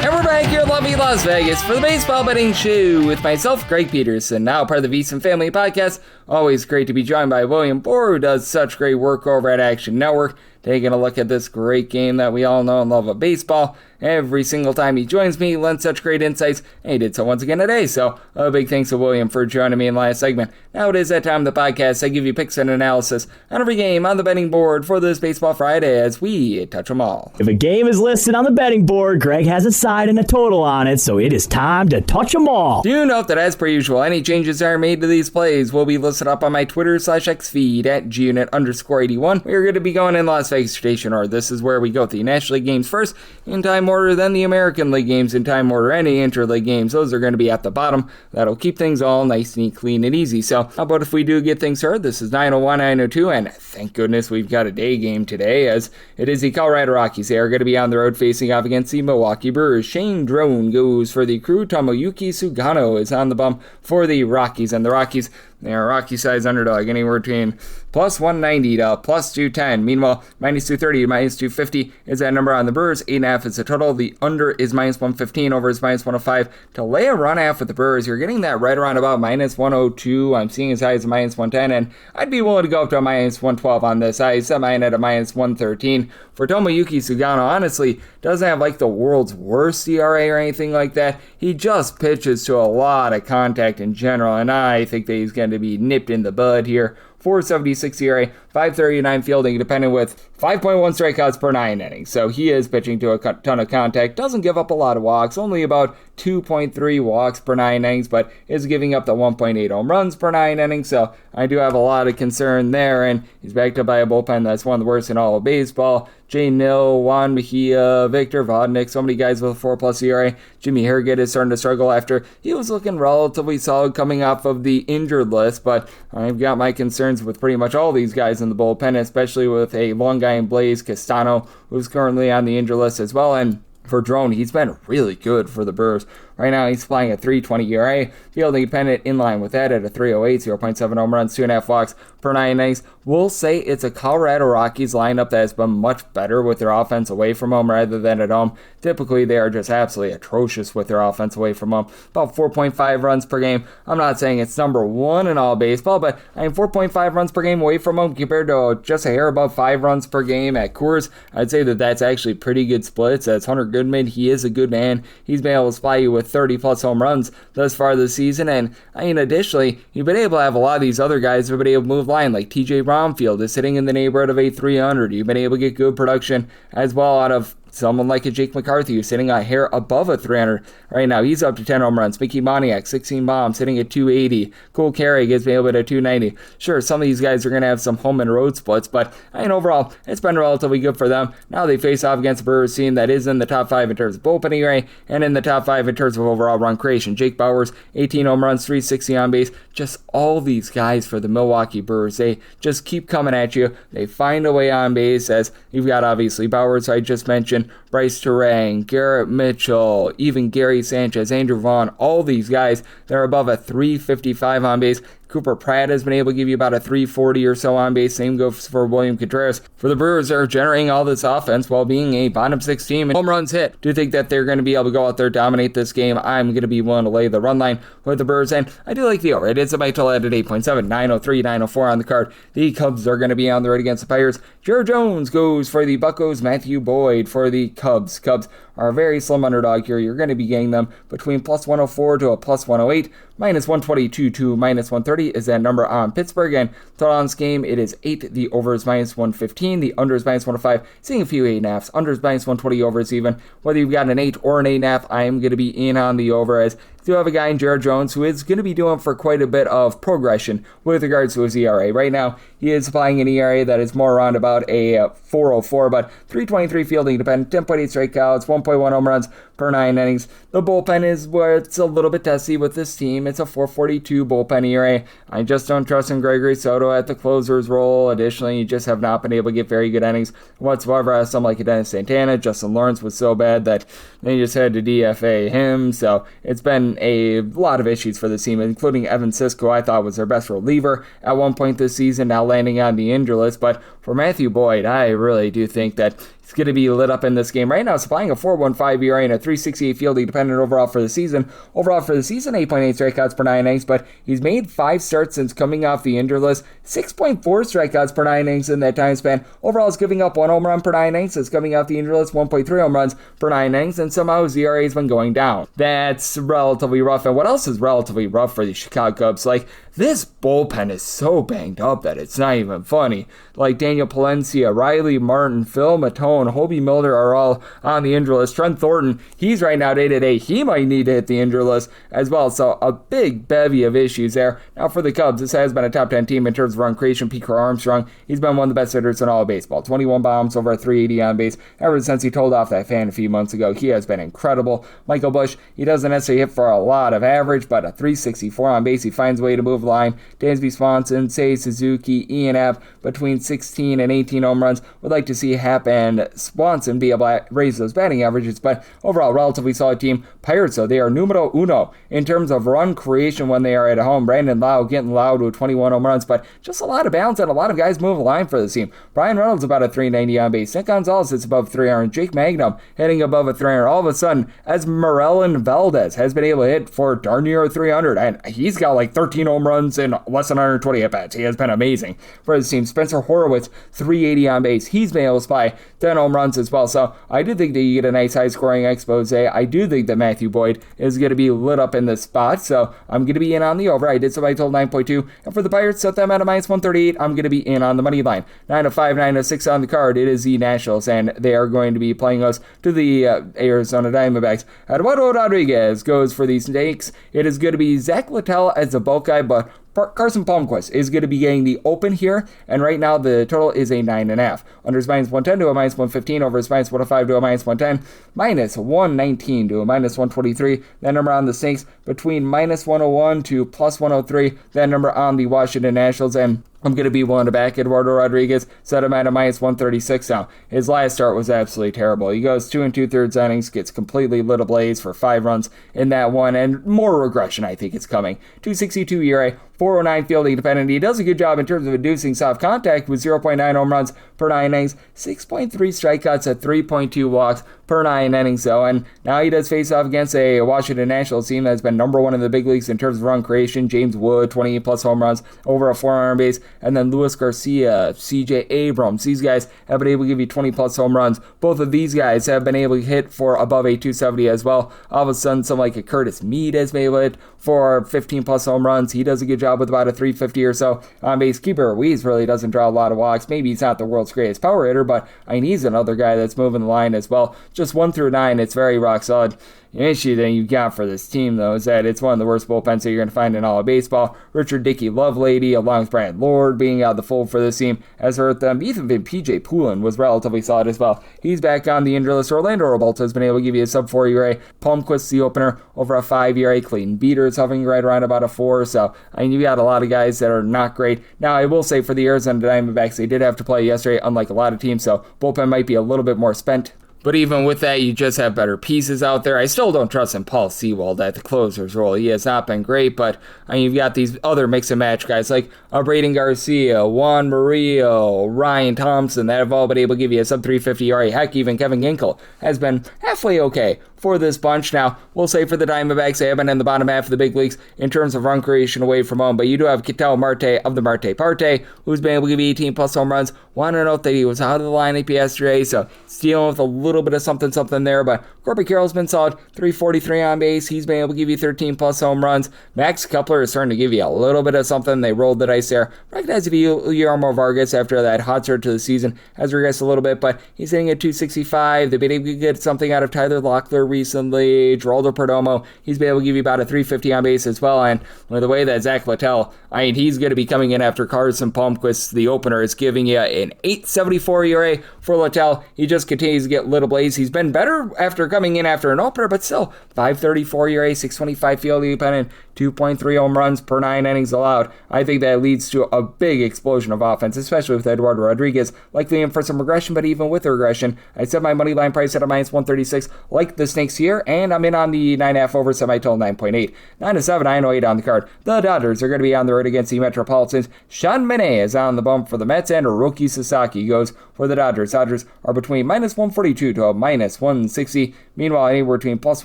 And we're back here in lovely Las Vegas for the Baseball Betting Show with myself, Greg Peterson, now part of the VSiN family podcast. Always great to be joined by William Boor, who does such great work over at Action Network, taking a look at this great game that we all know and love of baseball. Every single time he joins me, he lends such great insights, and he did so once again today. So a big thanks to William for joining me in the last segment. Now it is that time of the podcast. I give you picks and analysis on every game on the betting board for this Baseball Friday as we touch them all. If a game is listed on the betting board, Greg has a side and a total on it, so it is time to touch them all. Do note that as per usual, any changes that are made to these plays will be listed up on my Twitter/X feed at GUnit_81. We're going to be going in Las Vegas Station order. This is where we go with the National League games first in time order, then the American League games in time order, any interleague games. Those are going to be at the bottom. That'll keep things all nice, neat, clean, and easy. So how about if we do get things heard? This is 901, 902, and thank goodness we've got a day game today, as it is the Colorado Rockies. They are going to be on the road facing off against the Milwaukee Brewers. Shane Drone goes for the crew. Tomoyuki Sugano is on the bump for the Rockies, and the Rockies, they are a Rocky-sized underdog, anywhere between plus 190 to plus 210. Meanwhile, minus 230 to minus 250 is that number on the Brewers. 8.5 is the total. The under is minus 115, over is minus 105. To lay a run half with the Brewers, you're getting that right around about minus 102. I'm seeing as high as minus 110, and I'd be willing to go up to a minus 112 on this. I set mine at a minus 113. For Tomoyuki Sugano, honestly, doesn't have like the world's worst ERA or anything like that. He just pitches to a lot of contact in general, and I think that he's going to be nipped in the bud here. 4.76 ERA, 5.39 fielding, depending with 5.1 strikeouts per 9 innings. So he is pitching to a ton of contact. Doesn't give up a lot of walks, only about 2.3 walks per 9 innings, but is giving up the 1.8 home runs per 9 innings. So I do have a lot of concern there, and he's backed up by a bullpen that's one of the worst in all of baseball. Jay Nill, Juan Mejia, Victor Vodnik, so many guys with a 4+ ERA. Jimmy Herget is starting to struggle after he was looking relatively solid coming off of the injured list, but I've got my concerns with pretty much all these guys in the bullpen, especially with a long guy in Blaze Castano, who's currently on the injured list as well. And for Drone, he's been really good for the Brewers. Right now, he's flying a 3.20 ERA, fielding dependent in line with that at a 3.08, 0.7 home runs, 2.5 walks per 9 innings. We'll say it's a Colorado Rockies lineup that has been much better with their offense away from home rather than at home. Typically, they are just absolutely atrocious with their offense away from home. About 4.5 runs per game. I'm not saying it's number one in all baseball, but 4.5 runs per game away from home compared to just a hair above 5 runs per game at Coors. I'd say that that's actually pretty good splits. That's Hunter Goodman. He is a good man. He's been able to supply you with 30+ home runs thus far this season, and additionally, you've been able to have a lot of these other guys who have been able to move line, like TJ Bromfield is sitting in the neighborhood of a 300. You've been able to get good production as well out of someone like a Jake McCarthy, who's sitting a hair above a 300 right now. He's up to 10 home runs. Mickey Moniak, 16 bombs, sitting at 280. Cole Carey gets me able to 290. Sure, some of these guys are going to have some home and road splits, but overall, it's been relatively good for them. Now they face off against a Brewers team that is in the top 5 in terms of bullpen ERA and in the top 5 in terms of overall run creation. Jake Bauers, 18 home runs, 360 on base. Just all these guys for the Milwaukee Brewers. They just keep coming at you. They find a way on base, as you've got obviously Bauers, who I just mentioned, Bryce Terang, Garrett Mitchell, even Gary Sanchez, Andrew Vaughn, all these guys that are above a 355 on base. Cooper Pratt has been able to give you about a 340 or so on base. Same goes for William Contreras. For the Brewers, they're generating all this offense while being a bottom 6 team and home runs hit. Do you think that they're going to be able to go out there, dominate this game? I'm going to be willing to lay the run line with the Brewers, and I do like the over. It is a total at 8.7, 903, 904 on the card. The Cubs are going to be on the road against the Pirates. Jared Jones goes for the Buccos. Matthew Boyd for the Cubs. Cubs are a very slim underdog here. You're going to be getting them between plus 104 to a plus 108. Minus 122 to minus 130 is that number on Pittsburgh. And total on this game, it is 8. The over is minus 115. The under is minus 105. Seeing a few 8.5s. Under is minus 120. Over is even. Whether you've got an 8 or an 8.5, I am going to be in on the over, as you have a guy in Jared Jones who is going to be doing for quite a bit of progression with regards to his ERA. Right now, he is applying an ERA that is more around about a 4.04, but 3.23 fielding dependent, 10.8 strikeouts, 1.1 home runs per 9 innings. The bullpen is where it's a little bit testy with this team. It's a 4.42 bullpen ERA. I just don't trust in Gregory Soto at the closer's role. Additionally, you just have not been able to get very good innings whatsoever. As some like Dennis Santana, Justin Lawrence was so bad that they just had to DFA him. So it's been a lot of issues for the team, including Evan Cisco. I thought was their best reliever at one point this season, now landing on the injury list. But for Matthew Boyd, I really do think that he's going to be lit up in this game. Right now, it's applying a 4.15 ERA and a 3.68 fielding dependent overall for the season. Overall for the season, 8.8 strikeouts per 9 innings, but he's made 5 starts since coming off the injured list. 6.4 strikeouts per 9 innings in that time span. Overall, is giving up 1 home run per 9 innings. It's coming off the injured list, 1.3 home runs per 9 innings, and somehow his ERA has been going down. That's relatively rough. And what else is relatively rough for the Chicago Cubs? Like, this bullpen is so banged up that it's not even funny. Like Daniel Palencia, Riley Martin, Phil Matone, Hobie Milder are all on the injury list. Trent Thornton, he's right now day-to-day. He might need to hit the injury list as well. So a big bevy of issues there. Now for the Cubs, this has been a top 10 team in terms of run creation. Pete Armstrong, he's been one of the best hitters in all of baseball. 21 bombs, over a 380 on base. Ever since he told off that fan a few months ago, he has been incredible. Michael Busch, he doesn't necessarily hit for a lot of average, but a 364 on base. He finds a way to move the line. Dansby Swanson, Seiya Suzuki, Ian Happ, between 16 and 18 home runs. Would like to see Happ and Swanson be able to raise those batting averages, but overall, relatively solid team. Pirates, though, they are numero uno in terms of run creation when they are at home. Brandon Lau getting loud with 21 home runs, but just a lot of balance and a lot of guys move the line for the team. Brian Reynolds about a 390 on base. Nick Gonzalez is above 300. Jake Magnum hitting above a 300. All of a sudden, as Morellan Valdez has been able to hit for darn near 300, and he's got like 13 home runs in less than 120 at-bats. He has been amazing for his team. Spencer Horowitz, 380 on base. He's been able to spy 10 home runs as well. So I do think that you get a nice high-scoring expose. I do think that Matthew Boyd is going to be lit up in this spot. So I'm going to be in on the over. I did so by total 9.2. And for the Pirates, set them at a minus 138. I'm going to be in on the money line. 905, 906 on the card. It is the Nationals, and they are going to be playing us to the Arizona Diamondbacks. Eduardo Rodriguez goes for the Snakes. It is going to be Zach Littell as the bulk guy, but Carson Palmquist is going to be getting the open here, and right now the total is a 9.5. Under is minus 110 to a minus 115, over is minus 105 to a minus 110, minus 119 to a minus 123. That number on the Snakes between minus 101 to plus 103. That number on the Washington Nationals, and I'm going to be willing to back Eduardo Rodriguez, set him at a minus 136 now. His last start was absolutely terrible. He goes 2 2/3 innings, gets completely lit ablaze for 5 runs in that one, and more regression I think is coming. 262 ERA, 409 fielding dependent. He does a good job in terms of inducing soft contact with 0.9 home runs per 9 innings, 6.3 strikeouts at 3.2 walks per 9 innings though, and now he does face off against a Washington Nationals team that's been number 1 in the big leagues in terms of run creation. James Wood, 28 plus home runs, over a 400 base, and then Luis Garcia, CJ Abrams. These guys have been able to give you 20 plus home runs. Both of these guys have been able to hit for above a 270 as well. All of a sudden, someone like a Curtis Mead has been able to hit for 15 plus home runs. He does a good job with about a 350 or so on base. Keeper Ruiz really doesn't draw a lot of walks. Maybe he's not the world's greatest power hitter, but I mean, he's another guy that's moving the line as well. Just 1 through 9, it's very rock solid. The issue that you got for this team, though, is that it's one of the worst bullpens that you're going to find in all of baseball. Richard Dickey Lovelady, along with Brad Lord, being out of the fold for this team, has hurt them. Even PJ Poulin was relatively solid as well. He's back on the injury list. Orlando Robalta has been able to give you a sub-4 ERA. Palmquist, the opener, over a 5 ERA. Clayton Beater is hovering right around about a 4. So, I mean, you got a lot of guys that are not great. Now, I will say for the Arizona Diamondbacks, they did have to play yesterday, unlike a lot of teams, so bullpen might be a little bit more spent But even with that, you just have better pieces out there. I still don't trust in Paul Sewald at the closer's role. He has not been great, but you've got these other mix and match guys like Braden Garcia, Juan Murillo, Ryan Thompson that have all been able to give you a sub-350 ERA. Heck, even Kevin Ginkel has been halfway okay for this bunch. Now, we'll say for the Diamondbacks, they have been in the bottom half of the big leagues in terms of run creation away from home, but you do have Ketel Marte of the Marte Parte, who's been able to give you 18 plus home runs. Want to note that he was out of the lineup yesterday, so it's dealing with a little bit of something there, but Corbett Carroll's been solid, 343 on base. He's been able to give you 13 plus home runs. Max Kepler is starting to give you a little bit of something. They rolled the dice there. Recognize if Guillermo Vargas, after that hot start to the season, has regressed a little bit, but he's hitting at 265. They've been able to get something out of Tyler Locklear recently. Geraldo Perdomo, he's been able to give you about a 350 on base as well, and with the way that Zach Littell, he's going to be coming in after Carson Palmquist, the opener, is giving you an 8.74 ERA for Littell. He just continues to get little blaze. He's been better after coming in after an opener, but still 5.34 ERA, 6.25 fielding dependent, 2.3 home runs per 9 innings allowed. I think that leads to a big explosion of offense, especially with Eduardo Rodriguez likely in for some regression, but even with the regression, I set my money line price at a minus 136 like the Snakes here, and I'm in on the 9.5 over semi-total 9.8. 9-7, 9.08 on the card. The Dodgers are going to be on the road against the Metropolitans. Sean Manaea is on the bump for the Mets, and Hiroki Sasaki goes for the Dodgers. Dodgers are between minus 142 to a minus 160. Meanwhile, anywhere between plus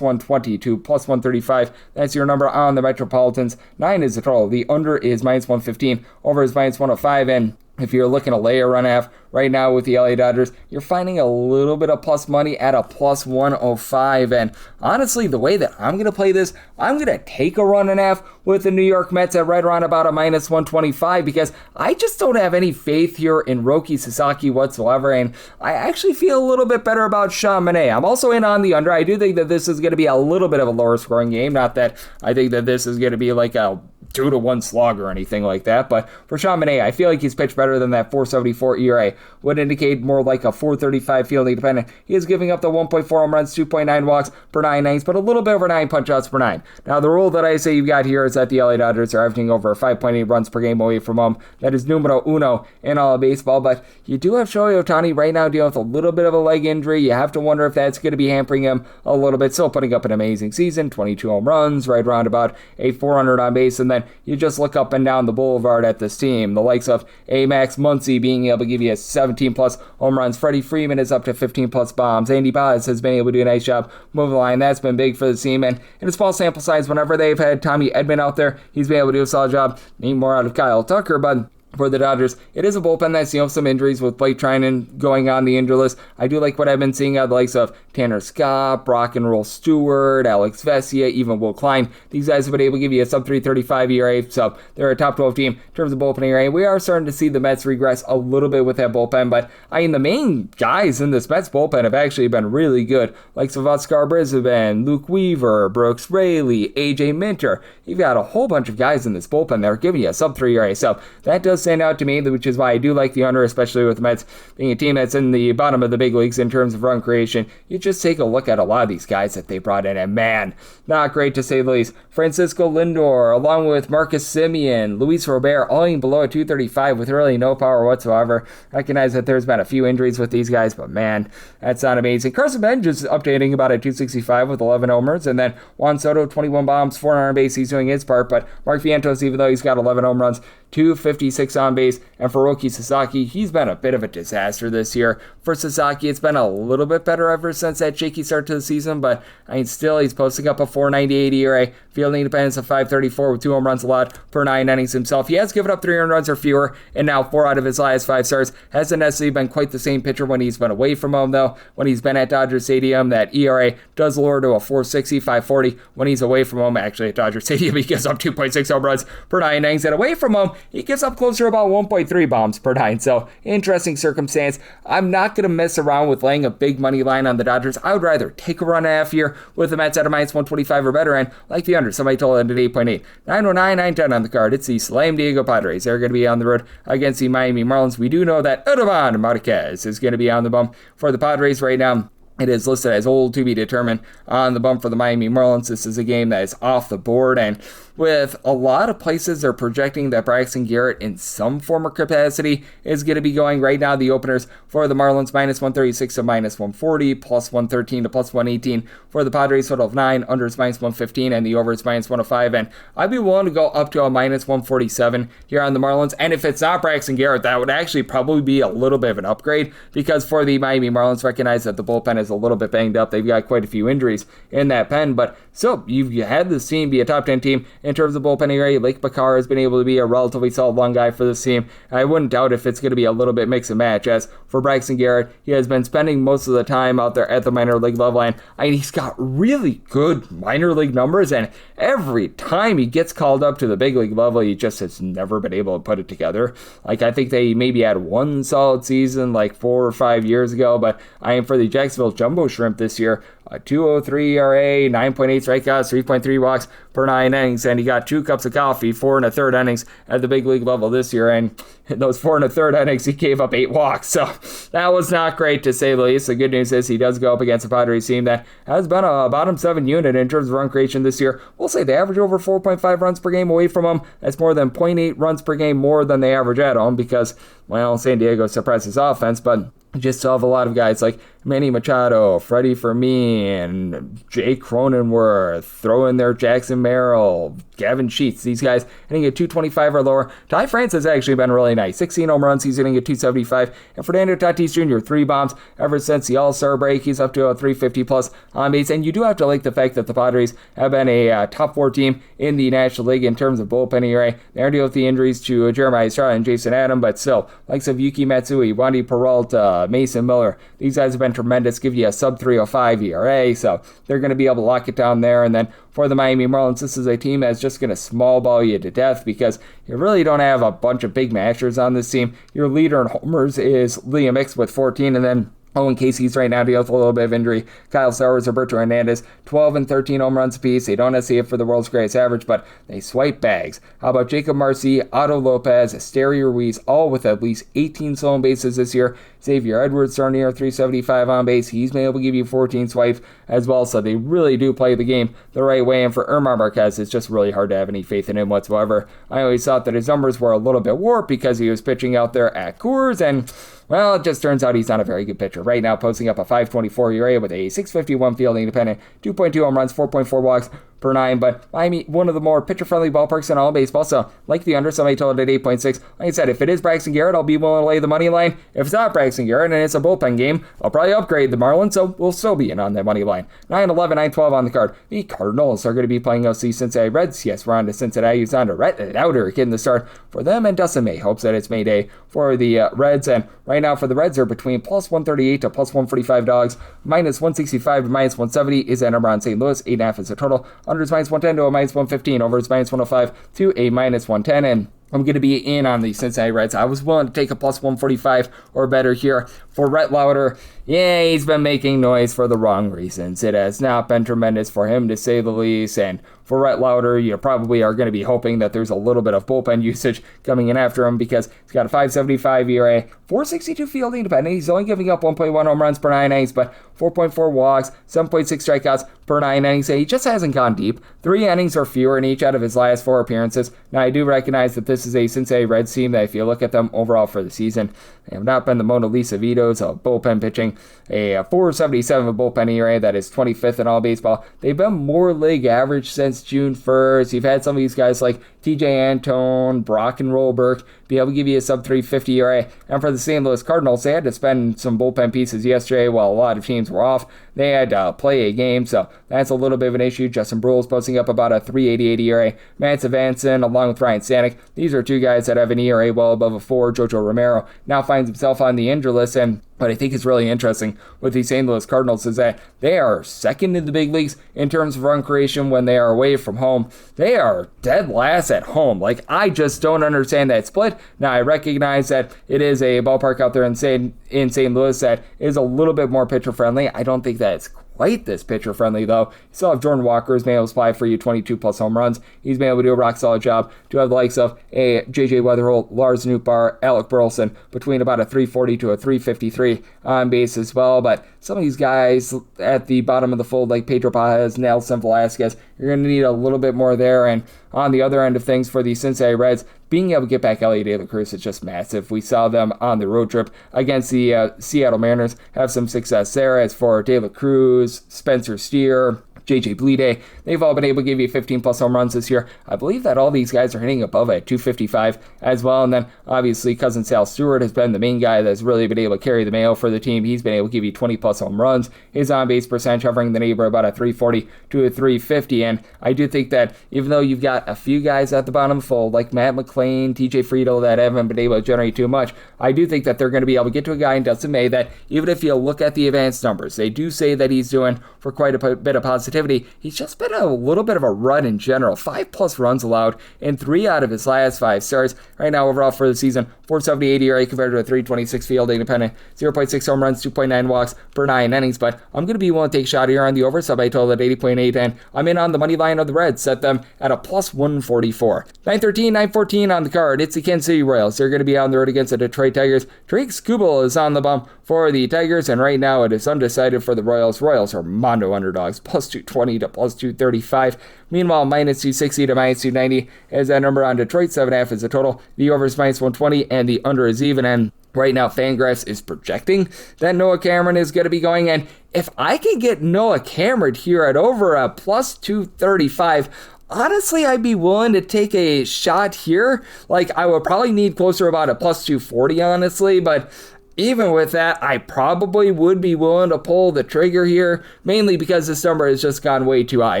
120 to plus 135. That's your number on the Metropolitans. 9 is the total. The under is minus 115. Over is minus 105. And if you're looking to lay a run half right now with the LA Dodgers, you're finding a little bit of plus money at a plus 105. And honestly, the way that I'm going to play this, I'm going to take a run and a half with the New York Mets at right around about a minus 125 because I just don't have any faith here in Hiroki Sasaki whatsoever. And I actually feel a little bit better about Sean Manaea. I'm also in on the under. I do think that this is going to be a little bit of a lower scoring game. Not that I think that this is going to be like a 2-1 slog or anything like that, but for Sean Manaea, I feel like he's pitched better than that 4.74 ERA. Would indicate more like a 4.35 fielding dependent. He is giving up the 1.4 home runs, 2.9 walks per 9 innings, but a little bit over 9 punch-outs per 9. Now, the rule that I say you've got here is that the LA Dodgers are averaging over 5.8 runs per game away from home. That is numero uno in all of baseball, but you do have Shohei Ohtani right now dealing with a little bit of a leg injury. You have to wonder if that's going to be hampering him a little bit. Still putting up an amazing season, 22 home runs, right around about a 400 on base, and then you just look up and down the boulevard at this team. The likes of Max Muncy being able to give you 17 plus home runs. Freddie Freeman is up to 15 plus bombs. Andy Paz has been able to do a nice job moving the line. That's been big for the team. And in a small sample size, whenever they've had Tommy Edman out there, he's been able to do a solid job. Need more out of Kyle Tucker, but for the Dodgers, it is a bullpen that's, some injuries with Blake Trinan going on the injury list. I do like what I've been seeing out of the likes of Tanner Scott, Brock and Roll Stewart, Alex Vesia, even Will Klein. These guys have been able to give you a sub-335 ERA, so they're a top 12 team in terms of bullpen ERA. We are starting to see the Mets regress a little bit with that bullpen, but the main guys in this Mets bullpen have actually been really good, like Oscar Brisbane, Luke Weaver, Brooks Raley, AJ Minter. You've got a whole bunch of guys in this bullpen that are giving you a sub-3 ERA, so that does stand out to me, which is why I do like the under, especially with the Mets being a team that's in the bottom of the big leagues in terms of run creation. You just take a look at a lot of these guys that they brought in, and man, not great to say the least. Francisco Lindor, along with Marcus Semien, Luis Robert, all in below a 235 with really no power whatsoever. Recognize that there's been a few injuries with these guys, but man, that's not amazing. Carson Bench is updating about a 265 with 11 homers, and then Juan Soto, 21 bombs, 400 on base, he's doing his part, but Mark Vientos, even though he's got 11 home runs, 256 on base, and for Hiroki Sasaki, he's been a bit of a disaster this year. For Sasaki, it's been a little bit better ever since that shaky start to the season, but still, he's posting up a 4.98 ERA, fielding independence of 5.34 with 2 home runs allowed per 9 innings himself. He has given up 300 runs or fewer, and now 4 out of his last 5 starts. Hasn't necessarily been quite the same pitcher when he's been away from home, though. When he's been at Dodger Stadium, that ERA does lower to a 4.60, 5.40. When he's away from home, actually at Dodger Stadium, he gives up 2.6 home runs per 9 innings, and away from home, he gives up closer to about 1.3 bombs per 9. So, interesting circumstance. I'm not going to mess around with laying a big money line on the Dodgers. I would rather take a run and a half here with the Mets at a minus 125 or better, and like the under, somebody told it at 8.8. 909, 910 on the card. It's the Slam Diego Padres. They're going to be on the road against the Miami Marlins. We do know that Esteban Marquez is going to be on the bump for the Padres right now. It is listed as old to be determined on the bump for the Miami Marlins. This is a game that is off the board, and with a lot of places they're projecting that Braxton Garrett in some form or capacity is going to be going. Right now, the openers for the Marlins minus 136 to minus 140, plus 113 to plus 118 for the Padres, total of 9, unders minus 115, and the overs minus 105. And I'd be willing to go up to a minus 147 here on the Marlins. And if it's not Braxton Garrett, that would actually probably be a little bit of an upgrade, because for the Miami Marlins, recognize that the bullpen is a little bit banged up. They've got quite a few injuries in that pen, but still, you've had this team be a top 10 team in terms of bullpen area. Lake Bakar has been able to be a relatively solid long guy for this team. I wouldn't doubt if it's going to be a little bit mix and match. As for Braxton Garrett, he has been spending most of the time out there at the minor league level, and he's got really good minor league numbers, and every time he gets called up to the big league level, he just has never been able to put it together. Like, I think they maybe had one solid season like 4 or 5 years ago, but I am for the Jacksonville Jumbo Shrimp this year. A 2.03 ERA, 9.8 strikeouts, 3.3 walks per 9 innings, and he got 2 cups of coffee, 4 1/3 innings at the big league level this year, and in those 4 1/3 innings, he gave up 8 walks, so that was not great to say the least. The good news is he does go up against a Padres team that has been a bottom 7 unit in terms of run creation this year. We'll say they average over 4.5 runs per game away from him. That's more than 0.8 runs per game more than they average at home, because, well, San Diego suppresses offense, but just still have a lot of guys like Manny Machado, Freddie Fermin, Jake Cronenworth, throw in there Jackson Merrill, Gavin Sheets. These guys hitting at 225 or lower. Ty France has actually been really nice. 16 home runs, he's hitting at 275. And Fernando Tatis Jr., 3 bombs ever since the All-Star break. He's up to a 350 plus on base. And you do have to like the fact that the Padres have been a top 4 team in the National League in terms of bullpen ERA. They're dealing with the injuries to Jeremiah Estrada and Jason Adam, but still, likes of Yuki Matsui, Wandy Peralta, Mason Miller, these guys have been tremendous, give you a sub 305 ERA, so they're going to be able to lock it down there. And then for the Miami Marlins, this is a team that's just going to small ball you to death, because you really don't have a bunch of big mashers on this team. Your leader in homers is Liam Hicks with 14, and then Owen Casey's right now dealing with a little bit of injury. Kyle Sowers, Roberto Hernandez, 12 and 13 home runs apiece. They don't necessarily hit for the world's greatest average, but they swipe bags. How about Jacob Marcy, Otto Lopez, Esteury Ruiz, all with at least 18 stolen bases this year. Xavier Edwards starting near 375 on base. He's been able to give you 14 swipes as well, so they really do play the game the right way. And for Ermar Marquez, it's just really hard to have any faith in him whatsoever. I always thought that his numbers were a little bit warped because he was pitching out there at Coors, and well, it just turns out he's not a very good pitcher. Right now, posting up a 5.24 ERA with a 6.51 fielding independent, 2.2 home runs, 4.4 walks per 9. But Miami, one of the more pitcher-friendly ballparks in all of baseball, so like the under, somebody told it at 8.6. Like I said, if it is Braxton Garrett, I'll be willing to lay the money line. If it's not Braxton Garrett and it's a bullpen game, I'll probably upgrade the Marlins, so we'll still be in on that money line. 9-11, 9-12 on the card. The Cardinals are going to be playing OC Cincinnati Reds. Yes, we're on to Cincinnati. It's on to Router getting the start for them, and Dustin May hopes that it's Mayday for the Reds. And right now for the Reds, are between plus 138 to plus 145 dogs. Minus 165 to minus 170 is the number on St. Louis. 8.5 is the total. Unders minus 110 to a minus 115. Overs minus 105 to a minus 110. And I'm going to be in on the Cincinnati Reds. I was willing to take a plus 145 or better here. For Rhett Lauder, yeah, he's been making noise for the wrong reasons. It has not been tremendous for him, to say the least. And for Rhett Lauder, you probably are going to be hoping that there's a little bit of bullpen usage coming in after him, because he's got a 5.75 ERA, 4.62 fielding independent. He's only giving up 1.1 home runs per 9 innings, but 4.4 walks, 7.6 strikeouts per 9 innings. He just hasn't gone deep. 3 innings or fewer in each out of his last 4 appearances. Now, I do recognize that this is a Cincinnati Reds team that, if you look at them overall for the season, they have not been the Mona Lisa Vitos of bullpen pitching. A 4.77 of bullpen ERA, that is 25th in all baseball. They've been more league average since June 1st. You've had some of these guys like TJ Antone, Brock and Rolberg be able to give you a sub 350 ERA. And for the St. Louis Cardinals, they had to spend some bullpen pieces yesterday while a lot of teams were off. They had to play a game, so that's a little bit of an issue. Justin Brule's posting up about a 3.88 ERA. Matt Savanson, along with Ryan Stanek, these are 2 guys that have an ERA well above a 4. Jojo Romero now finds himself on the injured list, and what I think is really interesting with the St. Louis Cardinals is that they are second in the big leagues in terms of run creation when they are away from home. They are dead last at home. Like, I just don't understand that split. Now, I recognize that it is a ballpark out there in St. Louis that is a little bit more pitcher friendly. I don't think that's quite this pitcher friendly, though. You still have Jordan Walker, who's been able to supply for you 22 plus home runs. He's been able to do a rock solid job. To have the likes of a JJ Weatherholt, Lars Nootbaar, Alec Burleson between about a 340 to a 353 on base as well. But some of these guys at the bottom of the fold, like Pedro Pages, Nelson Velasquez, you're going to need a little bit more there. And on the other end of things for the Cincinnati Reds, being able to get back Elliot De La Cruz is just massive. We saw them on the road trip against the Seattle Mariners have some success there. As for De La Cruz, Spencer Steer, JJ Bleday, they've all been able to give you 15 plus home runs this year. I believe that all these guys are hitting above at 255 as well. And then obviously cousin Sal Stewart has been the main guy that's really been able to carry the mail for the team. He's been able to give you 20 plus home runs. His on base percentage hovering the neighbor about a 340 to a 350. And I do think that even though you've got a few guys at the bottom of the fold like Matt McClain, TJ Friedel that haven't been able to generate too much, I do think that they're going to be able to get to a guy in Dustin May that even if you look at the advanced numbers, they do say that he's doing for quite a bit of positivity. He's just been a little bit of a run in general. 5 plus runs allowed in 3 out of his last 5 starts. Right now, overall for the season, 4.78 ERA compared to a 3.26 field independent, 0.6 home runs, 2.9 walks per 9 innings. But I'm going to be willing to take a shot here on the over sub. I told at 80.8, and I'm in on the money line of the Reds. Set them at a plus 144. 9:13, 9:14 on the card. It's the Kansas City Royals. They're going to be on the road against the Detroit Tigers. Drake Skubal is on the bump for the Tigers, and right now it is undecided for the Royals. Royals are mondo underdogs, plus 220 to plus 235. Meanwhile, minus 260 to minus 290 is that number on Detroit. 7.5 is the total. The over is minus 120, and the under is even. And right now, Fangraphs is projecting that Noah Cameron is going to be going. And if I can get Noah Cameron here at over a plus 235, honestly, I'd be willing to take a shot here. Like, I would probably need closer about a plus 240, honestly, but even with that, I probably would be willing to pull the trigger here, mainly because this number has just gone way too high.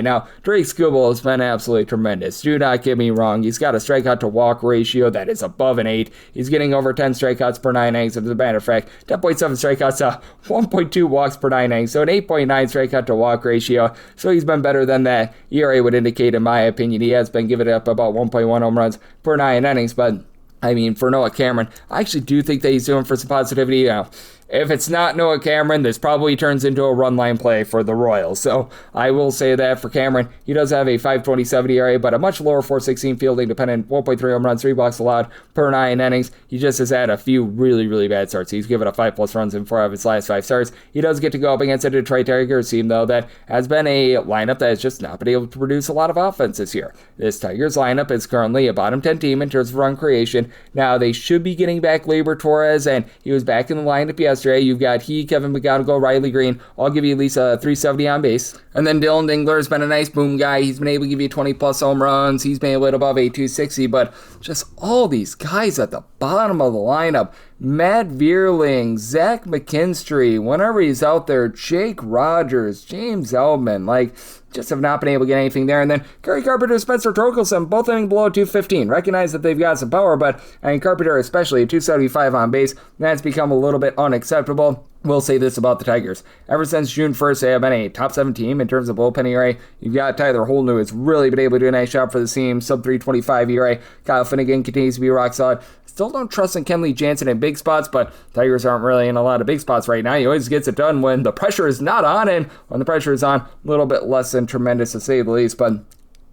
Now, Drake Skubal has been absolutely tremendous. Do not get me wrong. He's got a strikeout to walk ratio that is above an 8. He's getting over 10 strikeouts per 9 innings. As a matter of fact, 10.7 strikeouts to 1.2 walks per 9 innings. So an 8.9 strikeout to walk ratio. So he's been better than that ERA would indicate, in my opinion. He has been giving up about 1.1 home runs per 9 innings, but I mean, for Noah Cameron, I actually do think that he's doing for some positivity. If it's not Noah Cameron, this probably turns into a run line play for the Royals. So I will say that for Cameron, he does have a 5.27 ERA, but a much lower 4.16 fielding dependent, 1.3 home runs, 3 walks allowed per 9 innings. He just has had a few really, really bad starts. He's given up 5 plus runs in 4 of his last 5 starts. He does get to go up against a Detroit Tigers team, though, that has been a lineup that has just not been able to produce a lot of offense this year. This Tigers lineup is currently a bottom 10 team in terms of run creation. Now, they should be getting back Gleyber Torres, and he was back in the lineup yesterday. You've got Kevin McGonigal, Riley Green. I'll give you at least a 370 on base. And then Dylan Dingler has been a nice boom guy. He's been able to give you 20 plus home runs. He's been able to above a 260, but just all these guys at the bottom of the lineup. Matt Vierling, Zach McKinstry, whenever he's out there, Jake Rogers, James Eldman, just have not been able to get anything there. And then Kerry Carpenter, Spencer Torkelson, both hitting below 215. Recognize that they've got some power, but Carpenter especially, 275 on base. That's become a little bit unacceptable. We'll say this about the Tigers. Ever since June 1st, they have been a top 7 team in terms of bullpen ERA. You've got Tyler Holden, who has really been able to do a nice job for the team, sub 325 ERA. Kyle Finnegan continues to be rock solid. Still don't trust in Kenley Jansen in big spots, but Tigers aren't really in a lot of big spots right now. He always gets it done when the pressure is not on, and when the pressure is on, a little bit less than tremendous to say the least, but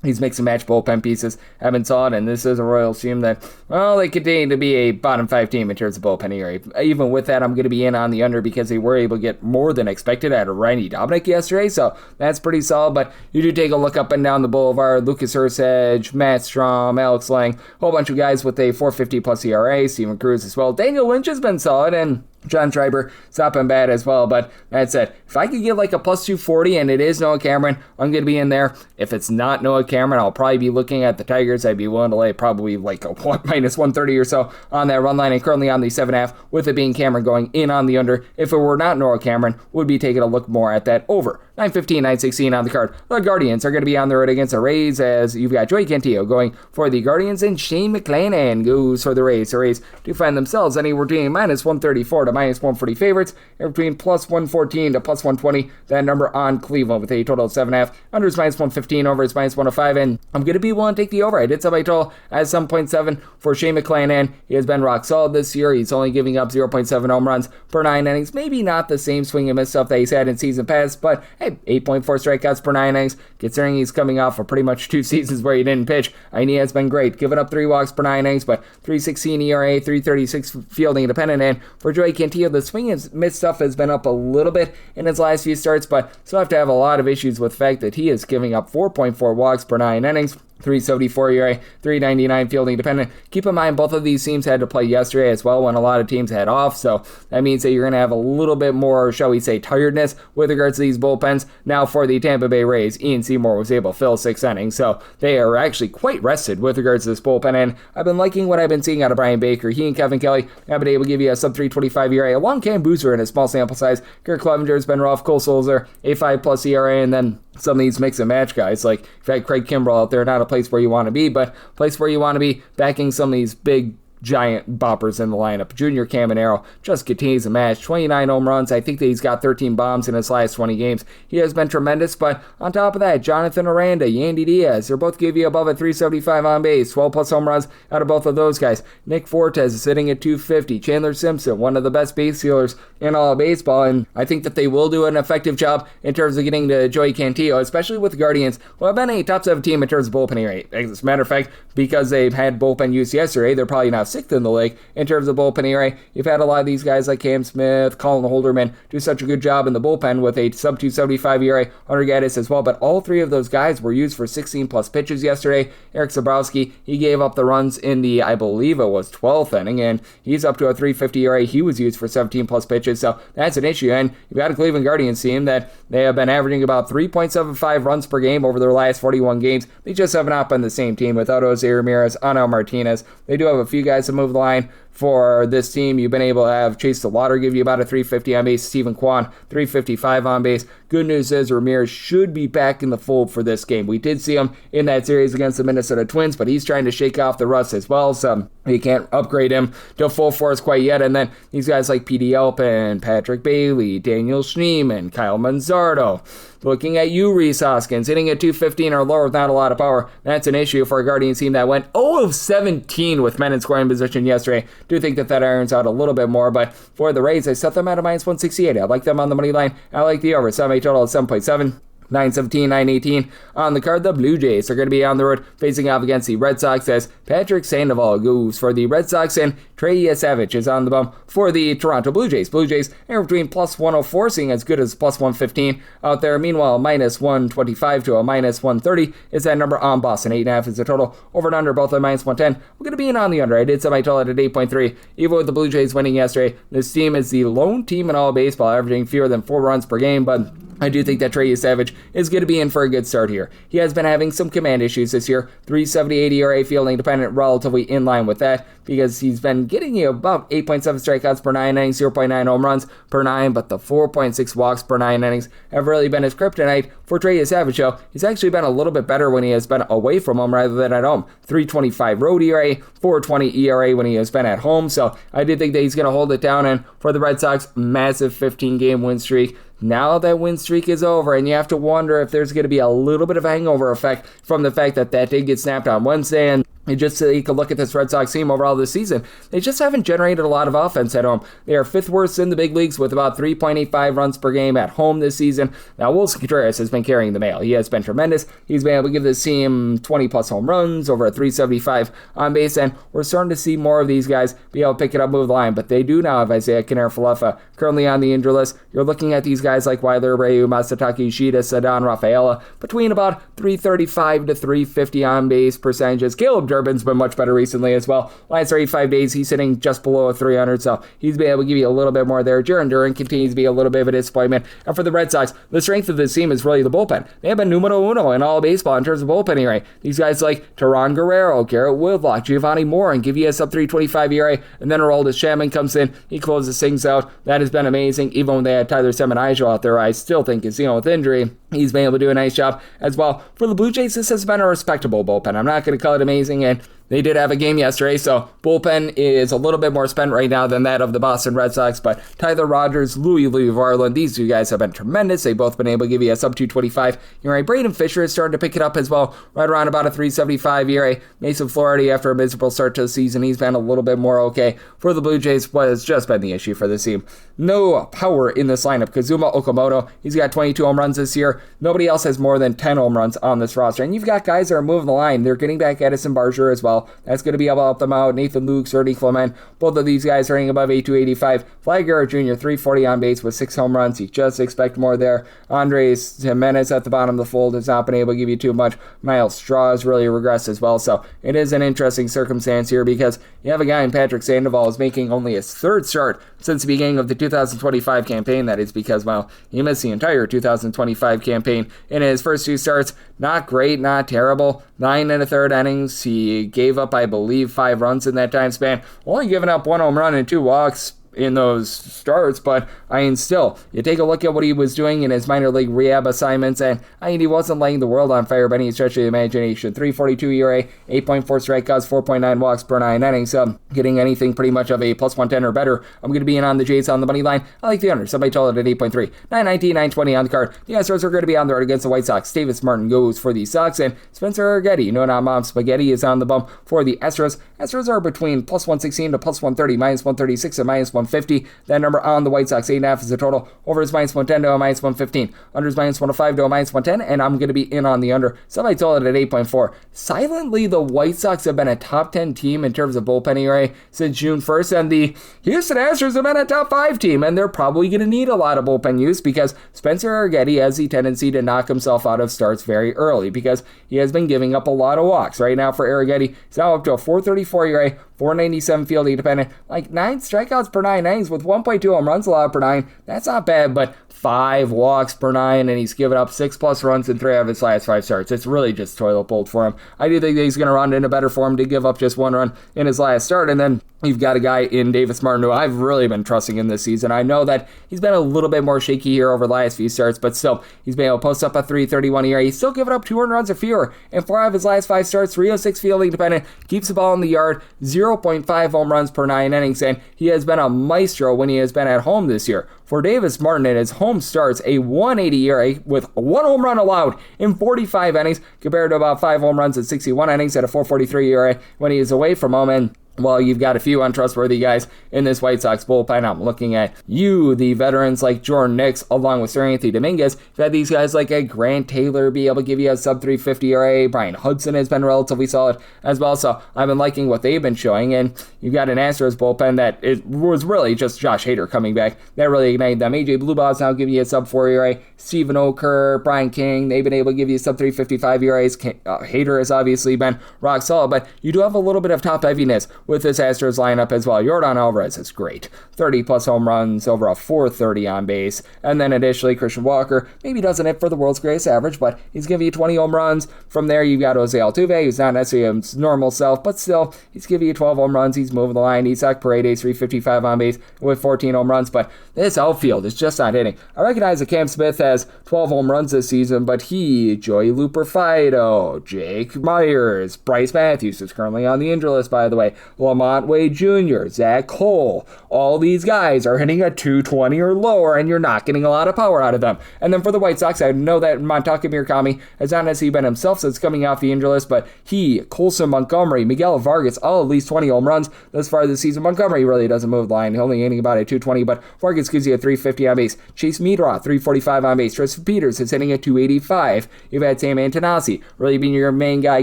these mix and match bullpen pieces have been solid, and this is a Royals team that, well, they continue to be a bottom 5 team in terms of bullpen ERA. Even with that, I'm going to be in on the under because they were able to get more than expected out of Randy Dominic yesterday, so that's pretty solid. But you do take a look up and down the boulevard. Lucas Hursedge, Matt Strom, Alex Lang, a whole bunch of guys with a 450 plus ERA. Steven Cruz as well. Daniel Lynch has been solid, and John Schreiber, it's not been bad as well, but that said, if I could get a plus 240 and it is Noah Cameron, I'm going to be in there. If it's not Noah Cameron, I'll probably be looking at the Tigers. I'd be willing to lay probably a minus 130 or so on that run line, and currently on the 7.5, with it being Cameron going in on the under. If it were not Noah Cameron, would be taking a look more at that over. 9:15, 9:16 on the card. The Guardians are going to be on the road against the Rays, as you've got Joey Cantillo going for the Guardians, and Shane McClanahan goes for the Rays. The Rays do find themselves anywhere between minus 134 to minus 140 favorites, and between plus 114 to plus 120. That number on Cleveland with a total of 7.5. Under is minus 115, over is minus 105, and I'm going to be willing to take the over. I did set my total at 7.7 for Shane McClanahan. He has been rock solid this year. He's only giving up 0.7 home runs per 9 innings. Maybe not the same swing and miss stuff that he's had in season past, but hey, had 8.4 strikeouts per 9 innings. Considering he's coming off of pretty much 2 seasons where he didn't pitch, he has been great. Giving up 3 walks per 9 innings, but 3.16 ERA, 3.36 fielding independent. And for Joey Cantillo, the swing and miss stuff has been up a little bit in his last few starts, but still have to have a lot of issues with the fact that he is giving up 4.4 walks per 9 innings. 3.74 ERA, 3.99 fielding dependent. Keep in mind, both of these teams had to play yesterday as well when a lot of teams had off, so that means that you're going to have a little bit more, shall we say, tiredness with regards to these bullpens. Now for the Tampa Bay Rays, Ian Seymour was able to fill 6 innings, so they are actually quite rested with regards to this bullpen, and I've been liking what I've been seeing out of Brian Baker. He and Kevin Kelly have been able to give you a sub-3.25 ERA, a long Cam Boozer in a small sample size. Kirk Clevenger's been rough, Cole Sulzer, a 5+ ERA, and then some of these mix and match guys, like you've had Craig Kimbrell out there, not a place where you want to be, but a place where you want to be backing some of these big giant boppers in the lineup. Junior Caminero just continues to match. 29 home runs. I think that he's got 13 bombs in his last 20 games. He has been tremendous, but on top of that, Jonathan Aranda, Yandy Diaz, they're both give you above a 375 on base. 12 plus home runs out of both of those guys. Nick Fortes is sitting at 250. Chandler Simpson, one of the best base stealers in all of baseball, and I think that they will do an effective job in terms of getting to Joey Cantillo, especially with the Guardians, who have been a top 7 team in terms of bullpen rate. As a matter of fact, because they've had bullpen use yesterday, they're probably now 6th in the league in terms of bullpen ERA. You've had a lot of these guys like Cam Smith, Colin Holderman do such a good job in the bullpen with a sub 275 ERA. Hunter Gaddis as well, but all 3 of those guys were used for 16 plus pitches yesterday. Eric Zabrowski, he gave up the runs in the, I believe it was 12th inning, and he's up to a 350 ERA. He was used for 17 plus pitches, so that's an issue. And you've got a Cleveland Guardians team that they have been averaging about 3.75 runs per game over their last 41 games. They just have not been the same team without Jose Ramirez, Anel Martinez. They do have a few guys to move the line for this team. You've been able to have Chase DeLauder give you about a 350 on base, Stephen Kwan 355 on base. Good news is Ramirez should be back in the fold for this game. We did see him in that series against the Minnesota Twins, but he's trying to shake off the rust as well, so you can't upgrade him to full force quite yet. And then these guys like Petey Elpin, Patrick Bailey, Daniel Schneemann, Kyle Manzardo. Looking at you, Rhys Hoskins, hitting at 215 or lower with not a lot of power. That's an issue for a Guardians team that went 0 of 17 with men in scoring position yesterday. Do think that irons out a little bit more, but for the Rays, I set them at a minus 168. I like them on the money line. I like the over. Semi total of 7.7. 917, 918 on the card. The Blue Jays are going to be on the road facing off against the Red Sox as Patrick Sandoval goes for the Red Sox and Trey Yesavich is on the bump for the Toronto Blue Jays. Blue Jays are between plus 104, seeing as good as plus 115 out there. Meanwhile, minus 125 to a minus 130 is that number on Boston. 8.5 is the total. Over and under, both at minus 110. We're going to be in on the under. I did set my total at 8.3. Even with the Blue Jays winning yesterday, this team is the lone team in all baseball averaging fewer than 4 runs per game, but I do think that Trey Savage is going to be in for a good start here. He has been having some command issues this year. 3.78 ERA fielding dependent, relatively in line with that because he's been getting you about 8.7 strikeouts per 9 innings, 0.9 home runs per 9, but the 4.6 walks per 9 innings have really been his kryptonite for Trey Savage. So he's actually been a little bit better when he has been away from home rather than at home. 3.25 road ERA, 4.20 ERA when he has been at home. So I do think that he's going to hold it down. And for the Red Sox, massive 15-game win streak. Now that win streak is over, and you have to wonder if there's going to be a little bit of hangover effect from the fact that did get snapped on Wednesday, and just so you can look at this Red Sox team overall this season, they just haven't generated a lot of offense at home. They are 5th worst in the big leagues with about 3.85 runs per game at home this season. Now, Wilson Contreras has been carrying the mail. He has been tremendous. He's been able to give this team 20-plus home runs, over a 375 on base, and we're starting to see more of these guys be able to pick it up, move the line, but they do now have Isaiah Kiner-Falefa currently on the injury list. You're looking at these guys like Weiler Abreu, Masataka Yoshida, Ceddanne Rafaela, between about 335 to 350 on base percentages. Caleb Durbin's been much better recently as well. Last 35 days, he's sitting just below a 300, so he's been able to give you a little bit more there. Jaron Duran continues to be a little bit of a disappointment. And for the Red Sox, the strength of this team is really the bullpen. They have been numero uno in all baseball in terms of bullpen ERA. These guys like Teran Guerrero, Garrett Whitlock, Giovanni Moore, and give you a sub 325 ERA, and then Aroldis Chapman comes in. He closes things out. That has been amazing. Even when they had Tyler Semenijo out there, I still think is with injury, he's been able to do a nice job as well. For the Blue Jays, this has been a respectable bullpen. I'm not going to call it amazing, and they did have a game yesterday, so bullpen is a little bit more spent right now than that of the Boston Red Sox, but Tyler Rogers, Louis Varland, these two guys have been tremendous. They've both been able to give you a sub-225 ERA. Braden Fisher is starting to pick it up as well, right around about a 375 ERA. Mason Flaherty, after a miserable start to the season, he's been a little bit more okay. For the Blue Jays, what has just been the issue for this team? No power in this lineup. Kazuma Okamoto, he's got 22 home runs this year. Nobody else has more than 10 home runs on this roster. And you've got guys that are moving the line. They're getting back Edison Barger as well. That's going to be able to help them out. Nathan Lukes, Ernie Clement, both of these guys are hitting above 82-85. Vlad Guerrero Jr., 340 on base with 6 home runs. You just expect more there. Andres Jimenez at the bottom of the fold has not been able to give you too much. Miles Straw has really regressed as well. So it is an interesting circumstance here because you have a guy in Patrick Sandoval who's making only his third start since the beginning of the 2025 campaign. That is because, well, he missed the entire 2025 campaign in his first 2 starts. Not great, not terrible. 9 1/3 innings. He gave up, I believe, 5 runs in that time span. Only giving up 1 home run and 2 walks in those starts, but I mean, still, you take a look at what he was doing in his minor league rehab assignments, and I mean, he wasn't lighting the world on fire by any stretch of the imagination. 342 ERA, 8.4 strikeouts, 4.9 walks per 9 innings. So getting anything pretty much of a plus 110 or better. I'm going to be in on the Jays on the money line. I like the under. Somebody told it at 8.3. 919, 920 on the card. The Astros are going to be on the road against the White Sox. Davis Martin goes for the Sox, and Spencer Arguetti, no, not Mom Spaghetti, is on the bump for the Astros. Astros are between plus 116 to plus 130, minus 136 and minus 150. That number on the White Sox, 8.5 is the total. Over is minus 110 to a minus 115. Under is minus 105 to a minus 110, and I'm going to be in on the under. Somebody told it at 8.4. Silently, the White Sox have been a top 10 team in terms of bullpen ERA since June 1st, and the Houston Astros have been a top 5 team, and they're probably going to need a lot of bullpen use because Spencer Arguetti has the tendency to knock himself out of starts very early because he has been giving up a lot of walks. Right now for Arrighetti, he's now up to a 434 ERA, 497 fielding dependent, like 9 strikeouts per 9 innings with 1.2 home runs allowed per 9. That's not bad, but 5 walks per 9, and he's given up 6+ runs in 3 out of his last 5 starts. It's really just toilet bowl for him. I do think that he's going to run into better form to give up just 1 run in his last start, and then you've got a guy in Davis Martin who I've really been trusting in this season. I know that he's been a little bit more shaky here over the last few starts, but still, he's been able to post up a 331 ERA. He's still giving up 2 runs or fewer in 4 out of his last 5 starts, 306 fielding dependent, keeps the ball in the yard, 0.5 home runs per 9 innings, and he has been a maestro when he has been at home this year. For Davis Martin in his home starts, a 180 ERA with 1 home run allowed in 45 innings, compared to about 5 home runs in 61 innings at a 4.43 ERA when he is away from home. And well, you've got a few untrustworthy guys in this White Sox bullpen. I'm looking at you, the veterans like Jordan Nix, along with Sir Anthony Dominguez. You've had these guys like a Grant Taylor be able to give you a sub-350 ERA. Brian Hudson has been relatively solid as well. So I've been liking what they've been showing. And you've got an Astros bullpen that it was really just Josh Hader coming back. That really ignited them. AJ Blueball's now giving you a sub-4 ERA. Stephen Oker, Brian King, they've been able to give you sub-355 ERAs. Hader has obviously been rock solid, but you do have a little bit of top heaviness with this Astros lineup as well. Yordan Alvarez is great. 30+ home runs, over a 430 on base. And then additionally, Christian Walker maybe doesn't hit for the world's greatest average, but he's giving you 20 home runs. From there, you've got Jose Altuve, who's not necessarily his normal self, but still, he's giving you 12 home runs. He's moving the line. Isaac Paredes, 355 on base with 14 home runs, but this outfield is just not hitting. I recognize that Cam Smith has 12 home runs this season, but he, Joey Looper Fido, Jake Myers, Bryce Matthews is currently on the injury list, by the way, Lamont Wade Jr., Zach Cole, all these guys are hitting a 220 or lower, and you're not getting a lot of power out of them. And then for the White Sox, I know that Montaka Murakami has not necessarily been himself since coming off the injury list, but he, Colson Montgomery, Miguel Vargas, all at least 20 home runs thus far this season. Montgomery really doesn't move the line, only hitting about a 220, but Vargas gives you a 350 on base. Chase Meadroth, 345 on base. Tristan Peters is hitting a 285. You've had Sam Antonazzi really being your main guy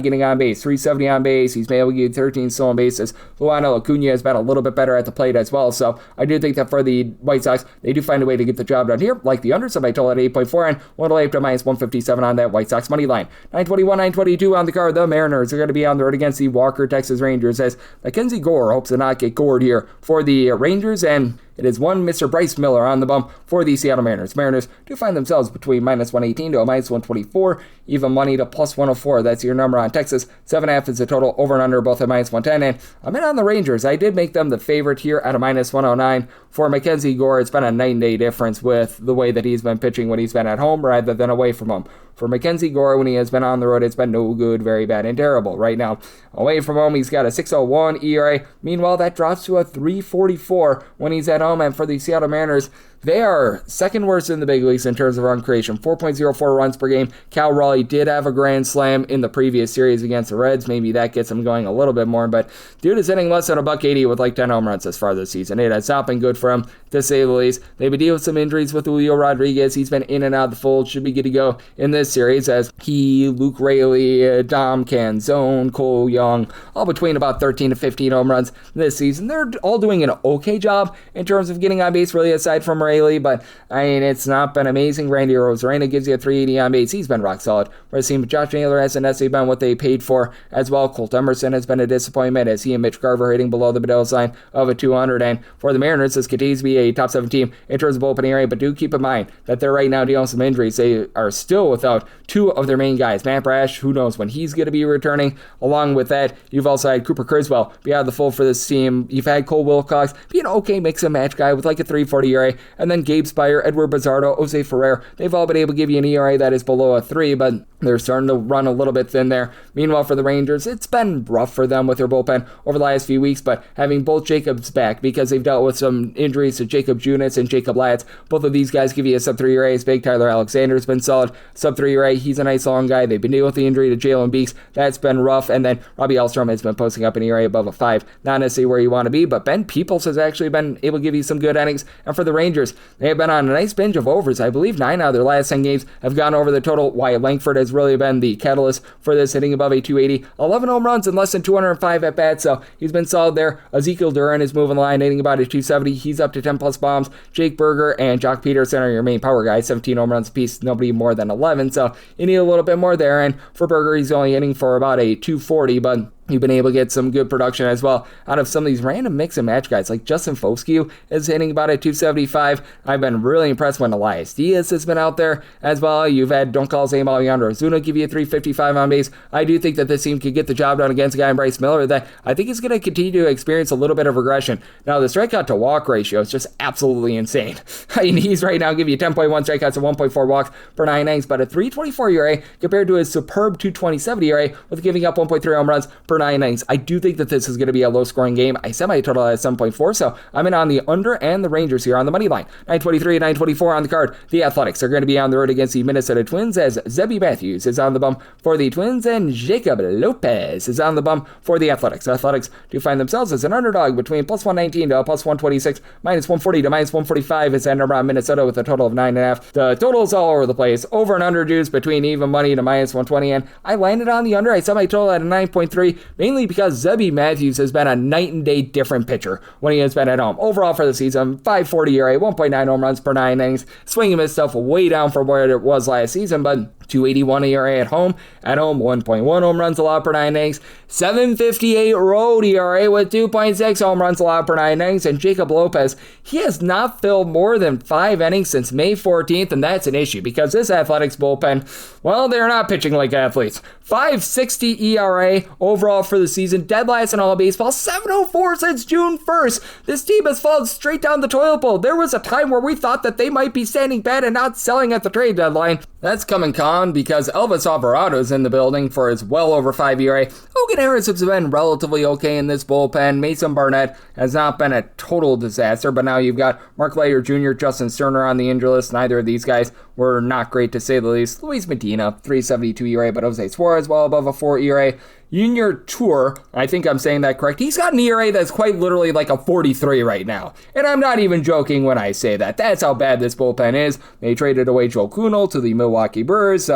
getting on base, 370 on base. He's been able to get 13 stolen bases. Luano Acuna has been a little bit better at the plate as well, so I do think that for the White Sox, they do find a way to get the job done here, like the under, so I told at 8.4, and 1 up to minus 157 on that White Sox money line. 921, 922 on the card. The Mariners are going to be on the road against the Walker Texas Rangers as Mackenzie Gore hopes to not get gored here for the Rangers, and it is one Mr. Bryce Miller on the bump for the Seattle Mariners. Mariners do find themselves between minus 118 to a minus 124, even money to plus 104. That's your number on Texas. 7.5 is the total, over and under both at minus 110. And I'm in on the Rangers. I did make them the favorite here at a minus 109. For Mackenzie Gore, it's been a night and day difference with the way that he's been pitching when he's been at home rather than away from home. for Mackenzie Gore when he has been on the road, it's been no good, very bad, and terrible. Right now, away from home, he's got a 6.01 ERA. Meanwhile, that drops to a 3.44 when he's at home. And for the Seattle Mariners, they are second worst in the big leagues in terms of run creation, 4.04 runs per game. Cal Raleigh did have a grand slam in the previous series against the Reds. Maybe that gets him going a little bit more, but dude is hitting less than $180 with like 10 home runs as far this season. It has not been good for him, to say the least. They've been dealing with some injuries with Julio Rodriguez. He's been in and out of the fold. Should be good to go in this series as he, Luke Raley, Dom Canzone, Cole Young, all between about 13 to 15 home runs this season. They're all doing an okay job in terms of getting on base, really, aside from Raley, but I mean, it's not been amazing. Randy Rosarena gives you a 380 on base. He's been rock solid. Whereas Josh Naylor hasn't necessarily been what they paid for as well. Colt Emerson has been a disappointment as he and Mitch Garver hitting below the Bedell's line of a 200. And for the Mariners, this continues to be a top 7 team in terms of bullpen area, but do keep in mind that they're right now dealing with some injuries. They are still without 2 of their main guys. Matt Brash, who knows when he's going to be returning. Along with that, you've also had Cooper Criswell be out of the fold for this team. You've had Cole Wilcox be an okay mix and match guy with like a 3.40 ERA, and then Gabe Spire, Edward Bizardo, Jose Ferrer. They've all been able to give you an ERA that is below a 3, but they're starting to run a little bit thin there. Meanwhile, for the Rangers, it's been rough for them with their bullpen over the last few weeks, but having both Jacobs back because they've dealt with some injuries to Jacob Junis and Jacob Latz, both of these guys give you a sub-3 ERA. It's big. Tyler Alexander's been solid. Sub-3 ERA. He's a nice long guy. They've been dealing with the injury to Jalen Beeks. That's been rough. And then Robbie Elstrom has been posting up an ERA above a 5. Not necessarily where you want to be, but Ben Peoples has actually been able to give you some good innings. And for the Rangers, they have been on a nice binge of overs. I believe 9 out of their last 10 games have gone over the total. Wyatt Langford has really been the catalyst for this, hitting above a 280. 11 home runs and less than 205 at bats, so he's been solid there. Ezekiel Duran is moving the line, hitting about a 270. He's up to 10 plus bombs. Jake Berger and Jock Peterson are your main power guys, 17 home runs apiece, nobody more than 11, so you need a little bit more there. And for Berger, he's only hitting for about a 240, but you've been able to get some good production as well out of some of these random mix and match guys. Like Justin Foscue is hitting about a 275. I've been really impressed when Elias Diaz has been out there as well. You've had Don't Call Zane Alejandro Ozuna give you a 355 on base. I do think that this team could get the job done against a guy in Bryce Miller that I think is going to continue to experience a little bit of regression. Now, the strikeout to walk ratio is just absolutely insane. I mean, he's right now giving you 10.1 strikeouts and 1.4 walks per 9 innings, but a 324 ERA compared to his superb 227 ERA with giving up 1.3 home runs per 9 innings. I do think that this is going to be a low-scoring game. I set my total at 7.4, so I'm in on the under and the Rangers here on the money line. 923 and 924 on the card. The Athletics are going to be on the road against the Minnesota Twins as Zebby Matthews is on the bump for the Twins and Jacob Lopez is on the bump for the Athletics. Athletics do find themselves as an underdog between plus 119 to plus 126, minus 140 to minus 145 is that number on Minnesota with a total of 9.5. The totals all over the place. Over and under juice between even money to minus 120, and I landed on the under. I set my total at a 9.3, mainly because Zebby Matthews has been a night and day different pitcher when he has been at home. Overall for the season, 5.40 ERA, 1.9 home runs per 9 innings, swinging his stuff way down from where it was last season, but 281 ERA at home, 1.1 home runs allowed per 9 innings, 758 road ERA with 2.6 home runs allowed per 9 innings, and Jacob Lopez, he has not filled more than 5 innings since May 14th, and that's an issue because this Athletics bullpen, well, they're not pitching like athletes. 5.60 ERA overall for the season, dead last in all of baseball, 7.04 since June 1st. This team has fallen straight down the toilet bowl. There was a time where we thought that they might be standing pat and not selling at the trade deadline. That's come and gone because Elvis Alvarado's in the building for his well over 5 ERA. Hogan Harris has been relatively okay in this bullpen. Mason Barnett has not been a total disaster, but now you've got Mark Leiter Jr., Justin Sterner on the injury list. Neither of these guys were not great to say the least. Luis Medina, 3.72 ERA, but Jose Suarez well above a 4 ERA. Junior Tour, I think I'm saying that correct, he's got an ERA that's quite literally like a 43 right now. And I'm not even joking when I say that. That's how bad this bullpen is. They traded away Joel Kuhnel to the Milwaukee Brewers.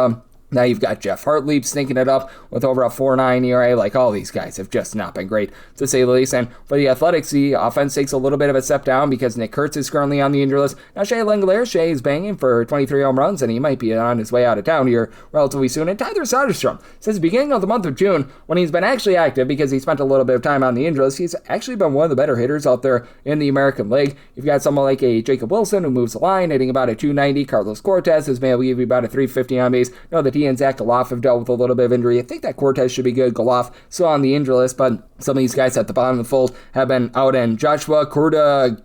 Now you've got Jeff Hartlieb stinking it up with over a 4.9 ERA. Like, all these guys have just not been great, to say the least. And for the Athletics, the offense takes a little bit of a step down because Nick Kurtz is currently on the injury list. Now Shea Langeliers, Shea is banging for 23 home runs, and he might be on his way out of town here relatively soon. And Tyler Soderstrom, since the beginning of the month of June, when he's been actually active because he spent a little bit of time on the injury list, he's actually been one of the better hitters out there in the American League. You've got someone like a Jacob Wilson who moves the line, hitting about a 290. Carlos Cortez has been able to give you about a 350 on base. Know that he He and Zach Goloff have dealt with a little bit of injury. I think that Cortez should be good. Goloff still on the injury list, but some of these guys at the bottom of the fold have been out. And Joshua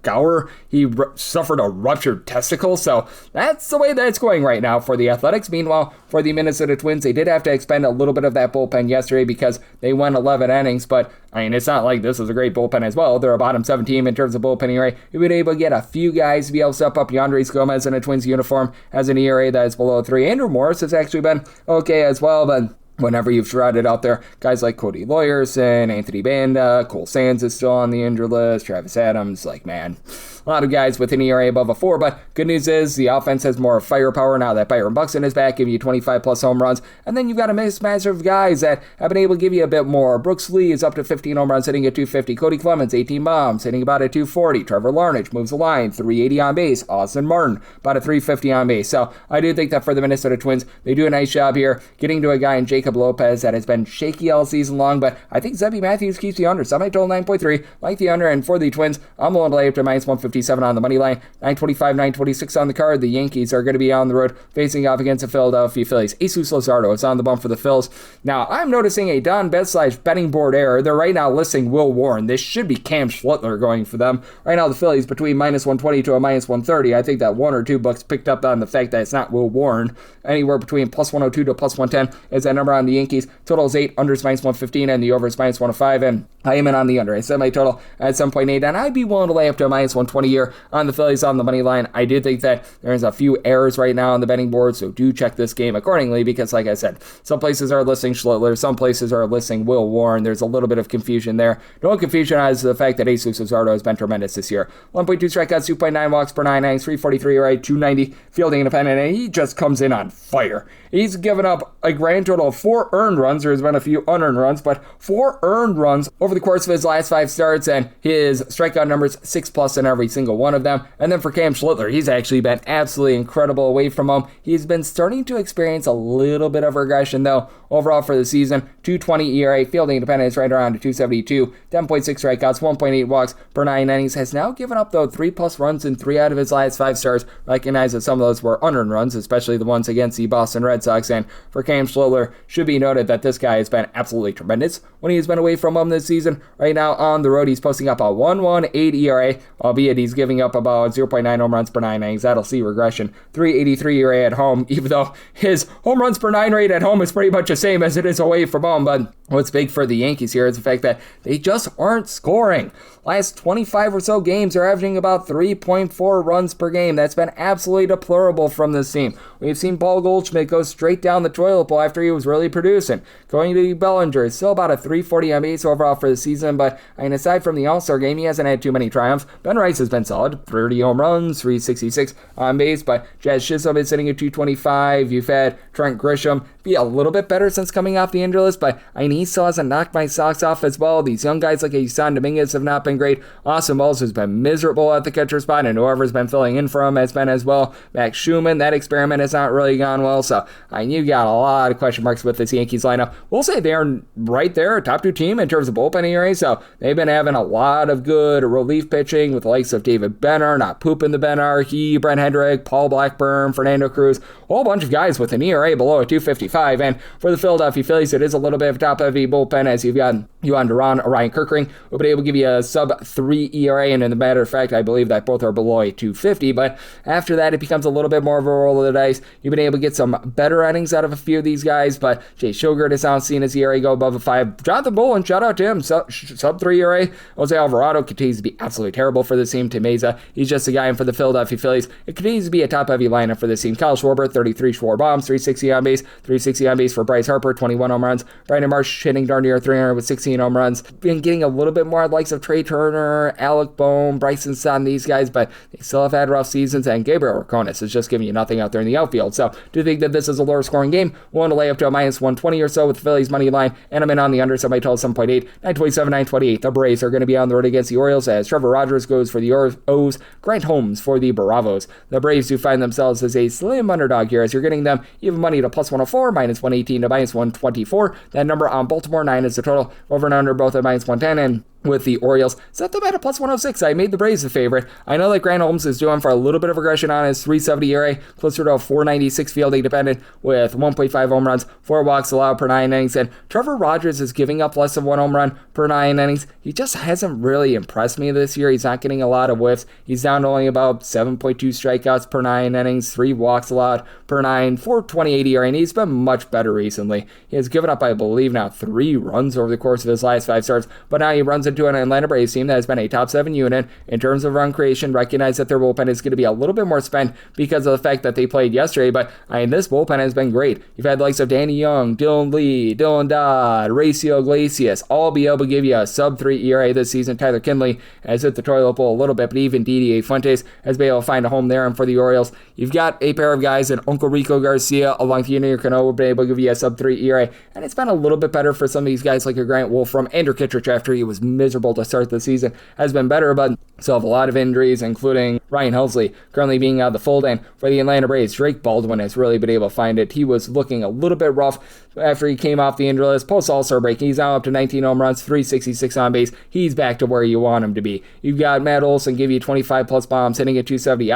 Gower, he suffered a ruptured testicle, so that's the way that it's going right now for the Athletics. Meanwhile, for the Minnesota Twins, they did have to expend a little bit of that bullpen yesterday because they went 11 innings, but I mean, it's not like this is a great bullpen as well. They're a bottom 7 team in terms of bullpen ERA. You've been able to get a few guys to be able to step up. Yandres Gomez in a Twins uniform has an ERA that is below 3. Andrew Morris has actually been okay as well, but whenever you've shrouded out there, guys like Cody Lawyerson, Anthony Banda, Cole Sands is still on the injured list, Travis Adams, man, a lot of guys with an ERA above a 4, but good news is the offense has more firepower now that Byron Buxton is back, giving you 25 plus home runs, and then you've got a mismatch of guys that have been able to give you a bit more. Brooks Lee is up to 15 home runs, hitting at 250. Cody Clemens, 18 bombs, hitting about a 240. Trevor Larnage moves the line, 380 on base. Austin Martin, about a 350 on base. So I do think that for the Minnesota Twins, they do a nice job here getting to a guy in Jacob Lopez that has been shaky all season long, but I think Zebby Matthews keeps the under. Semi-total 9.3, like the under, and for the Twins, I'm willing to lay up to minus 157 on the money line. 925, 926 on the card. The Yankees are going to be on the road facing off against the Philadelphia Phillies. Jesus Luzardo is on the bump for the Phils. Now, I'm noticing a Don Bet / betting board error. They're right now listing Will Warren. This should be Cam Schlittler going for them. Right now, the Phillies between minus 120 to a minus 130. I think that one or two bucks picked up on the fact that it's not Will Warren. Anywhere between plus 102 to plus 110 is that number on the Yankees. Total is 8, unders minus 115, and the over is minus 105, and I am in on the under. I set my total at 7.8, and I'd be willing to lay up to a minus 120 here on the Phillies on the money line. I do think that there's a few errors right now on the betting board, so do check this game accordingly because, like I said, some places are listing Schlittler, some places are listing Will Warren. There's a little bit of confusion there. No confusion as to the fact that Jesus Luzardo has been tremendous this year. 1.2 strikeouts, 2.9 walks per 9 innings, 343 ERA, 290 fielding independent, and he just comes in on fire. He's given up a grand total of 4 earned runs. There's been a few unearned runs, but 4 earned runs over the course of his last 5 starts, and his strikeout numbers 6+ in every single one of them. And then for Cam Schlittler, he's actually been absolutely incredible away from home. He's been starting to experience a little bit of regression, though. Overall for the season, 2.20 ERA, fielding independence right around to 272, 10.6 strikeouts, 1.8 walks per 9 innings. Has now given up, though, 3+ runs in 3 out of his last 5 starts. Recognize that some of those were unearned runs, especially the ones against the Boston Red Sox. And for Cam Schlittler, should be noted that this guy has been absolutely tremendous when he's been away from home this season. Right now on the road, he's posting up a 1.18 ERA, albeit he's giving up about 0.9 home runs per 9 innings. That'll see regression. 3.83 ERA at home, even though his home runs per 9 rate at home is pretty much the same as it is away from home. But what's big for the Yankees here is the fact that they just aren't scoring. Last 25 or so games are averaging about 3.4 runs per game. That's been absolutely deplorable from this team. We've seen Paul Goldschmidt go straight down the toilet bowl after he was really producing. Going to Bellinger is still about a 340 on base overall for the season, but I mean, aside from the All-Star game, he hasn't had too many triumphs. Ben Rice has been solid, 30 home runs, 366 on base, but Jazz Chisholm is sitting at 225. You've had Trent Grisham be a little bit better since coming off the injury list, but I mean, he still hasn't knocked my socks off as well. These young guys like Isan Dominguez have not been great. Austin Wells has been miserable at the catcher spot, and whoever's been filling in for him has been as well. Max Schumann, that experiment has not really gone well, so I mean, you got a lot of question marks with this Yankees lineup. We'll say they're right there, a top 2 team in terms of bullpen ERA, so they've been having a lot of good relief pitching with the likes of David Benner, not pooping the Benner, Brent Hendrick, Paul Blackburn, Fernando Cruz, a whole bunch of guys with an ERA below a 255, and for the Philadelphia Phillies, it is a little bit of top-heavy bullpen as you've got Yohan Duran, Ryan Kirkring, who'll be able to give you a sub-3 ERA, and in the matter of fact, I believe that both are below a 250, but after that, it becomes a little bit more of a roll of the dice. You've been able to get some better innings out of a few of these guys, but Jay Shogurt has now seen his ERA go above a 5. Jonathan Bolin, shout out to him, sub-3 ERA. Jose Alvarado continues to be absolutely terrible for this team. Meza, he's just a guy in for the Philadelphia Phillies. It continues to be a top-heavy lineup for this team. Kyle Schwarber, 33 Schwarber bombs, 360 on base, 360 on base for Bryce Harper, 21 home runs. Brandon Marsh hitting darn near 300 with 16 home runs. Been getting a little bit more likes of Trey Turner, Alec Bohm, Bryson Stott, these guys, but they still have had rough seasons, and Gabriel Raconis is just giving you nothing out there in the outfield. So, do you think that this is a lower scoring game? Willing to lay up to a minus 120 or so with the Phillies money line, and I'm in on the under, so my total 7.8, 927, 928. The Braves are going to be on the road against the Orioles as Trevor Rogers goes for the O's, Grant Holmes for the Bravos. The Braves do find themselves as a slim underdog here as you're getting them even money to plus 104, minus 118 to minus 124. That number on Baltimore 9 is the total. Over and under both at minus 110, and with the Orioles. Set them at a plus 106. I made the Braves a favorite. I know that Grant Holmes is doing for a little bit of regression on his 370 ERA, closer to a 496 fielding dependent with 1.5 home runs, 4 walks allowed per 9 innings, and Trevor Rogers is giving up less than 1 home run per 9 innings. He just hasn't really impressed me this year. He's not getting a lot of whiffs. He's down to only about 7.2 strikeouts per 9 innings, 3 walks allowed per 9, 4.28 ERA, and he's been much better recently. He has given up, I believe now, 3 runs over the course of his last 5 starts, but now he runs into an Atlanta Braves team that has been a top 7 unit in terms of run creation. Recognize that their bullpen is going to be a little bit more spent because of the fact that they played yesterday, but this bullpen has been great. You've had the likes of Danny Young, Dylan Lee, Dylan Dodd, Raciel Iglesias, all be able to give you a sub-3 ERA this season. Tyler Kinley has hit the toilet bowl a little bit, but even Didier Fuentes has been able to find a home there. And for the Orioles, you've got a pair of guys in Uncle Rico Garcia along with Junior Cano, been able to give you a sub-3 ERA, and it's been a little bit better for some of these guys like a Grant Wolfram. Andrew Kittredge, after he was miserable to start the season, has been better, but still have a lot of injuries, including Ryan Helsley currently being out of the fold. And for the Atlanta Braves, Drake Baldwin has really been able to find it. He was looking a little bit rough after he came off the injury list post All-Star break. He's now up to 19 home runs, 366 on base. He's back to where you want him to be. You've got Matt Olson give you 25 plus bombs, hitting at 270.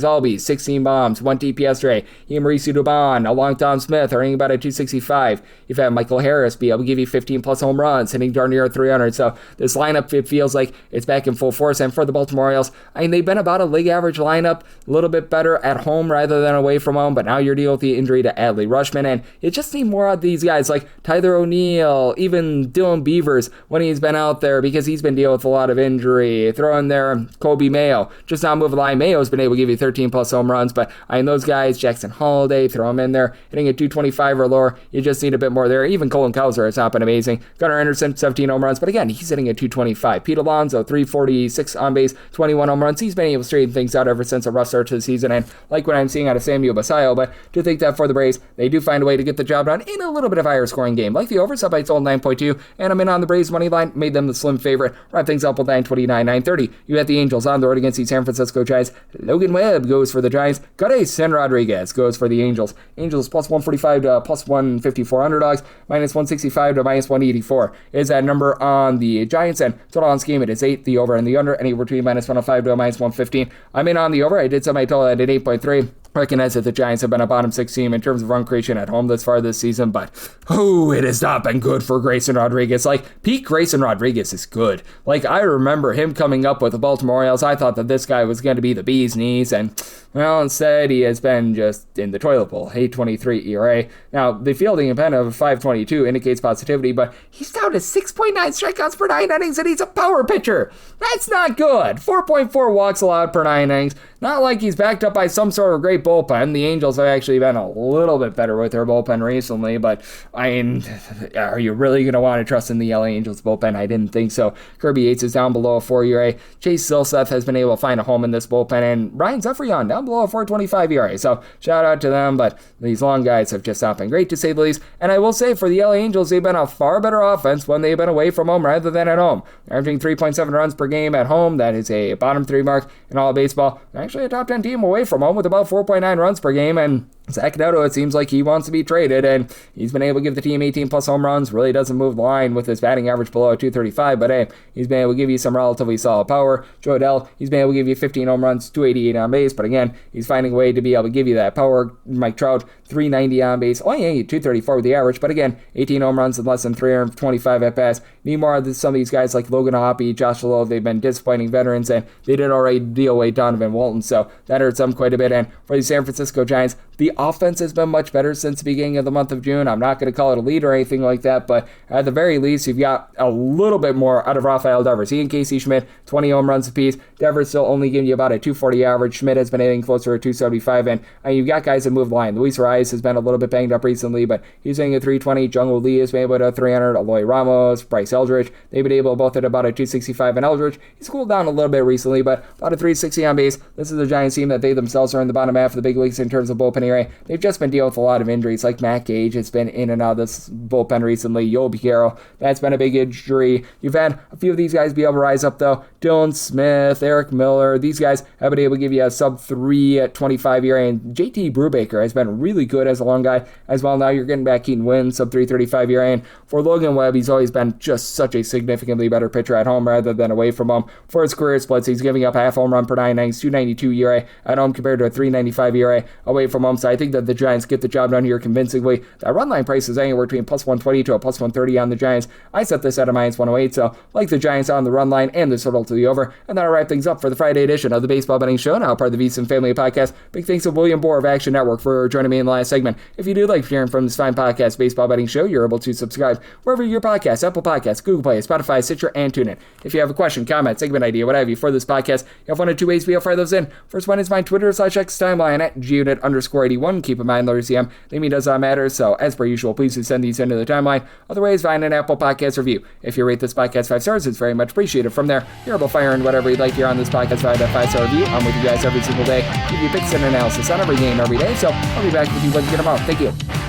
Albies, 16 bombs, 1 TP yesterday. He and Mauricio Dubon, along Tom Smith, are hitting about at 265. You've had Michael Harris be able to give you 15 plus home runs, hitting darn near 300. So this lineup, it feels like it's back in full force. And for the Baltimore Orioles, they've been about a league average lineup, a little bit better at home rather than away from home, but now you're dealing with the injury to Adley Rutschman, and you just need more of these guys like Tyler O'Neill, even Dylan Beavers when he's been out there, because he's been dealing with a lot of injury. Throw in there Kobe Mayo, just not moving the line. Mayo's been able to give you 13 plus home runs, but those guys, Jackson Holiday, throw him in there, hitting at 225 or lower. You just need a bit more there. Even Colin Cowser has not been amazing. Gunnar Anderson, 17 home runs, but again, he's hitting at 225. Pete Alonso, 346 on base, 21 home runs. He's been able to straighten things out ever since a rough start to the season, and like what I'm seeing out of Samuel Basayo, but to think that for the Braves, they do find a way to get the job done in a little bit of higher scoring game. Like the over, sub I told 9.2, and I'm in on the Braves money line, made them the slim favorite. Wrap things up with 929, 930. You got the Angels on the road against the San Francisco Giants. Logan Webb goes for the Giants. Sin Rodriguez goes for the Angels. Angels plus 145 to plus 154 underdogs, minus 165 to minus 184 is that number on the Giants, and total on scheme it is 8, the over and the under, anywhere between minus 105 to minus 115. I'm in on the over. I did some I told at 8.3. Recognize that the Giants have been a bottom 6 team in terms of run creation at home this far this season, but it has not been good for Grayson Rodriguez. Peak Grayson Rodriguez is good. I remember him coming up with the Baltimore Orioles. I thought that this guy was going to be the bee's knees, and instead he has been just in the toilet bowl. 8.23 ERA. Now, the fielding dependent of 5.22 indicates positivity, but he's down to 6.9 strikeouts per 9 innings, and he's a power pitcher. That's not good. 4.4 walks allowed per 9 innings. Not like he's backed up by some sort of great bullpen. The Angels have actually been a little bit better with their bullpen recently, but are you really going to want to trust in the LA Angels bullpen? I didn't think so. Kirby Yates is down below a 4 ERA. Chase Silseth has been able to find a home in this bullpen, and Ryan Zephyrion down below a 4.25 ERA. So shout out to them, but these long guys have just not been great, to say the least. And I will say, for the LA Angels, they've been a far better offense when they've been away from home rather than at home. They're averaging 3.7 runs per game at home. That is a bottom 3 mark in all of baseball. They're actually a top 10 team away from home with about 4.9 runs per game, and Zach Neto, it seems like he wants to be traded, and he's been able to give the team 18 plus home runs. Really doesn't move the line with his batting average below 235, but he's been able to give you some relatively solid power. Joe Adell, he's been able to give you 15 home runs, 288 on base, but again, he's finding a way to be able to give you that power. Mike Trout, 390 on base, only 234 with the average, but again, 18 home runs and less than 325 at bats. Need more of some of these guys like Logan Hoppe, Josh Lowe. They've been disappointing veterans, and they did already deal away Donovan Walton, so that hurts them quite a bit. And for the San Francisco Giants, the offense has been much better since the beginning of the month of June. I'm not going to call it a lead or anything like that, but at the very least, you've got a little bit more out of Rafael Devers. He and Casey Schmidt, 20 home runs apiece. Devers still only giving you about a 240 average. Schmidt has been hitting closer to 275, and you've got guys that move the line. Luis Arias has been a little bit banged up recently, but he's hitting a 320. Jung-Woo Lee has been able to 300. Eloy Ramos, Bryce Eldridge, they've been able both at about a 265, and Eldridge, he's cooled down a little bit recently, but about a 360 on base. This is a Giants team that they themselves are in the bottom half of the big leagues in terms of bullpen ERA. they've just been dealing with a lot of injuries, like Matt Gage has been in and out of this bullpen recently. Yoel Piquero, that's been a big injury. You've had a few of these guys be able to rise up, though. Dylan Smith, Eric Miller, these guys have been able to give you a sub-3 at 25 ERA, and JT Brubaker has been really good as a long guy as well. Now you're getting back Keaton Wynn, sub-335 ERA, and for Logan Webb, he's always been just such a significantly better pitcher at home rather than away from home. For his career splits, he's giving up half home run per 9 innings, 292 ERA at home compared to a 395 ERA away from home, so I think that the Giants get the job done here convincingly. That run line price is anywhere between plus 120 to a plus 130 on the Giants. I set this at a minus 108, so like the Giants on the run line and the total to the over. And that'll wrap things up for the Friday edition of the Baseball Betting Show, now part of the VSiN Family Podcast. Big thanks to William Boor of Action Network for joining me in the last segment. If you do like hearing from this fine podcast, Baseball Betting Show, you're able to subscribe wherever your podcast, Apple Podcasts, Google Play, Spotify, Stitcher, and TuneIn. If you have a question, comment, segment idea, what have you for this podcast, you have one of two ways we'll fire those in. First one is my Twitter/X timeline at gunit_81. Keep in mind, letter CM, naming does not matter, so as per usual, please do send these into the timeline. Other ways, find an Apple Podcast review. If you rate this podcast 5 stars, it's very much appreciated. From there, you're able to fire in whatever you'd like here on this podcast via that 5-star review. I'm with you guys every single day, give you picks and analysis on every game every day, so I'll be back with you when you get them out. Thank you.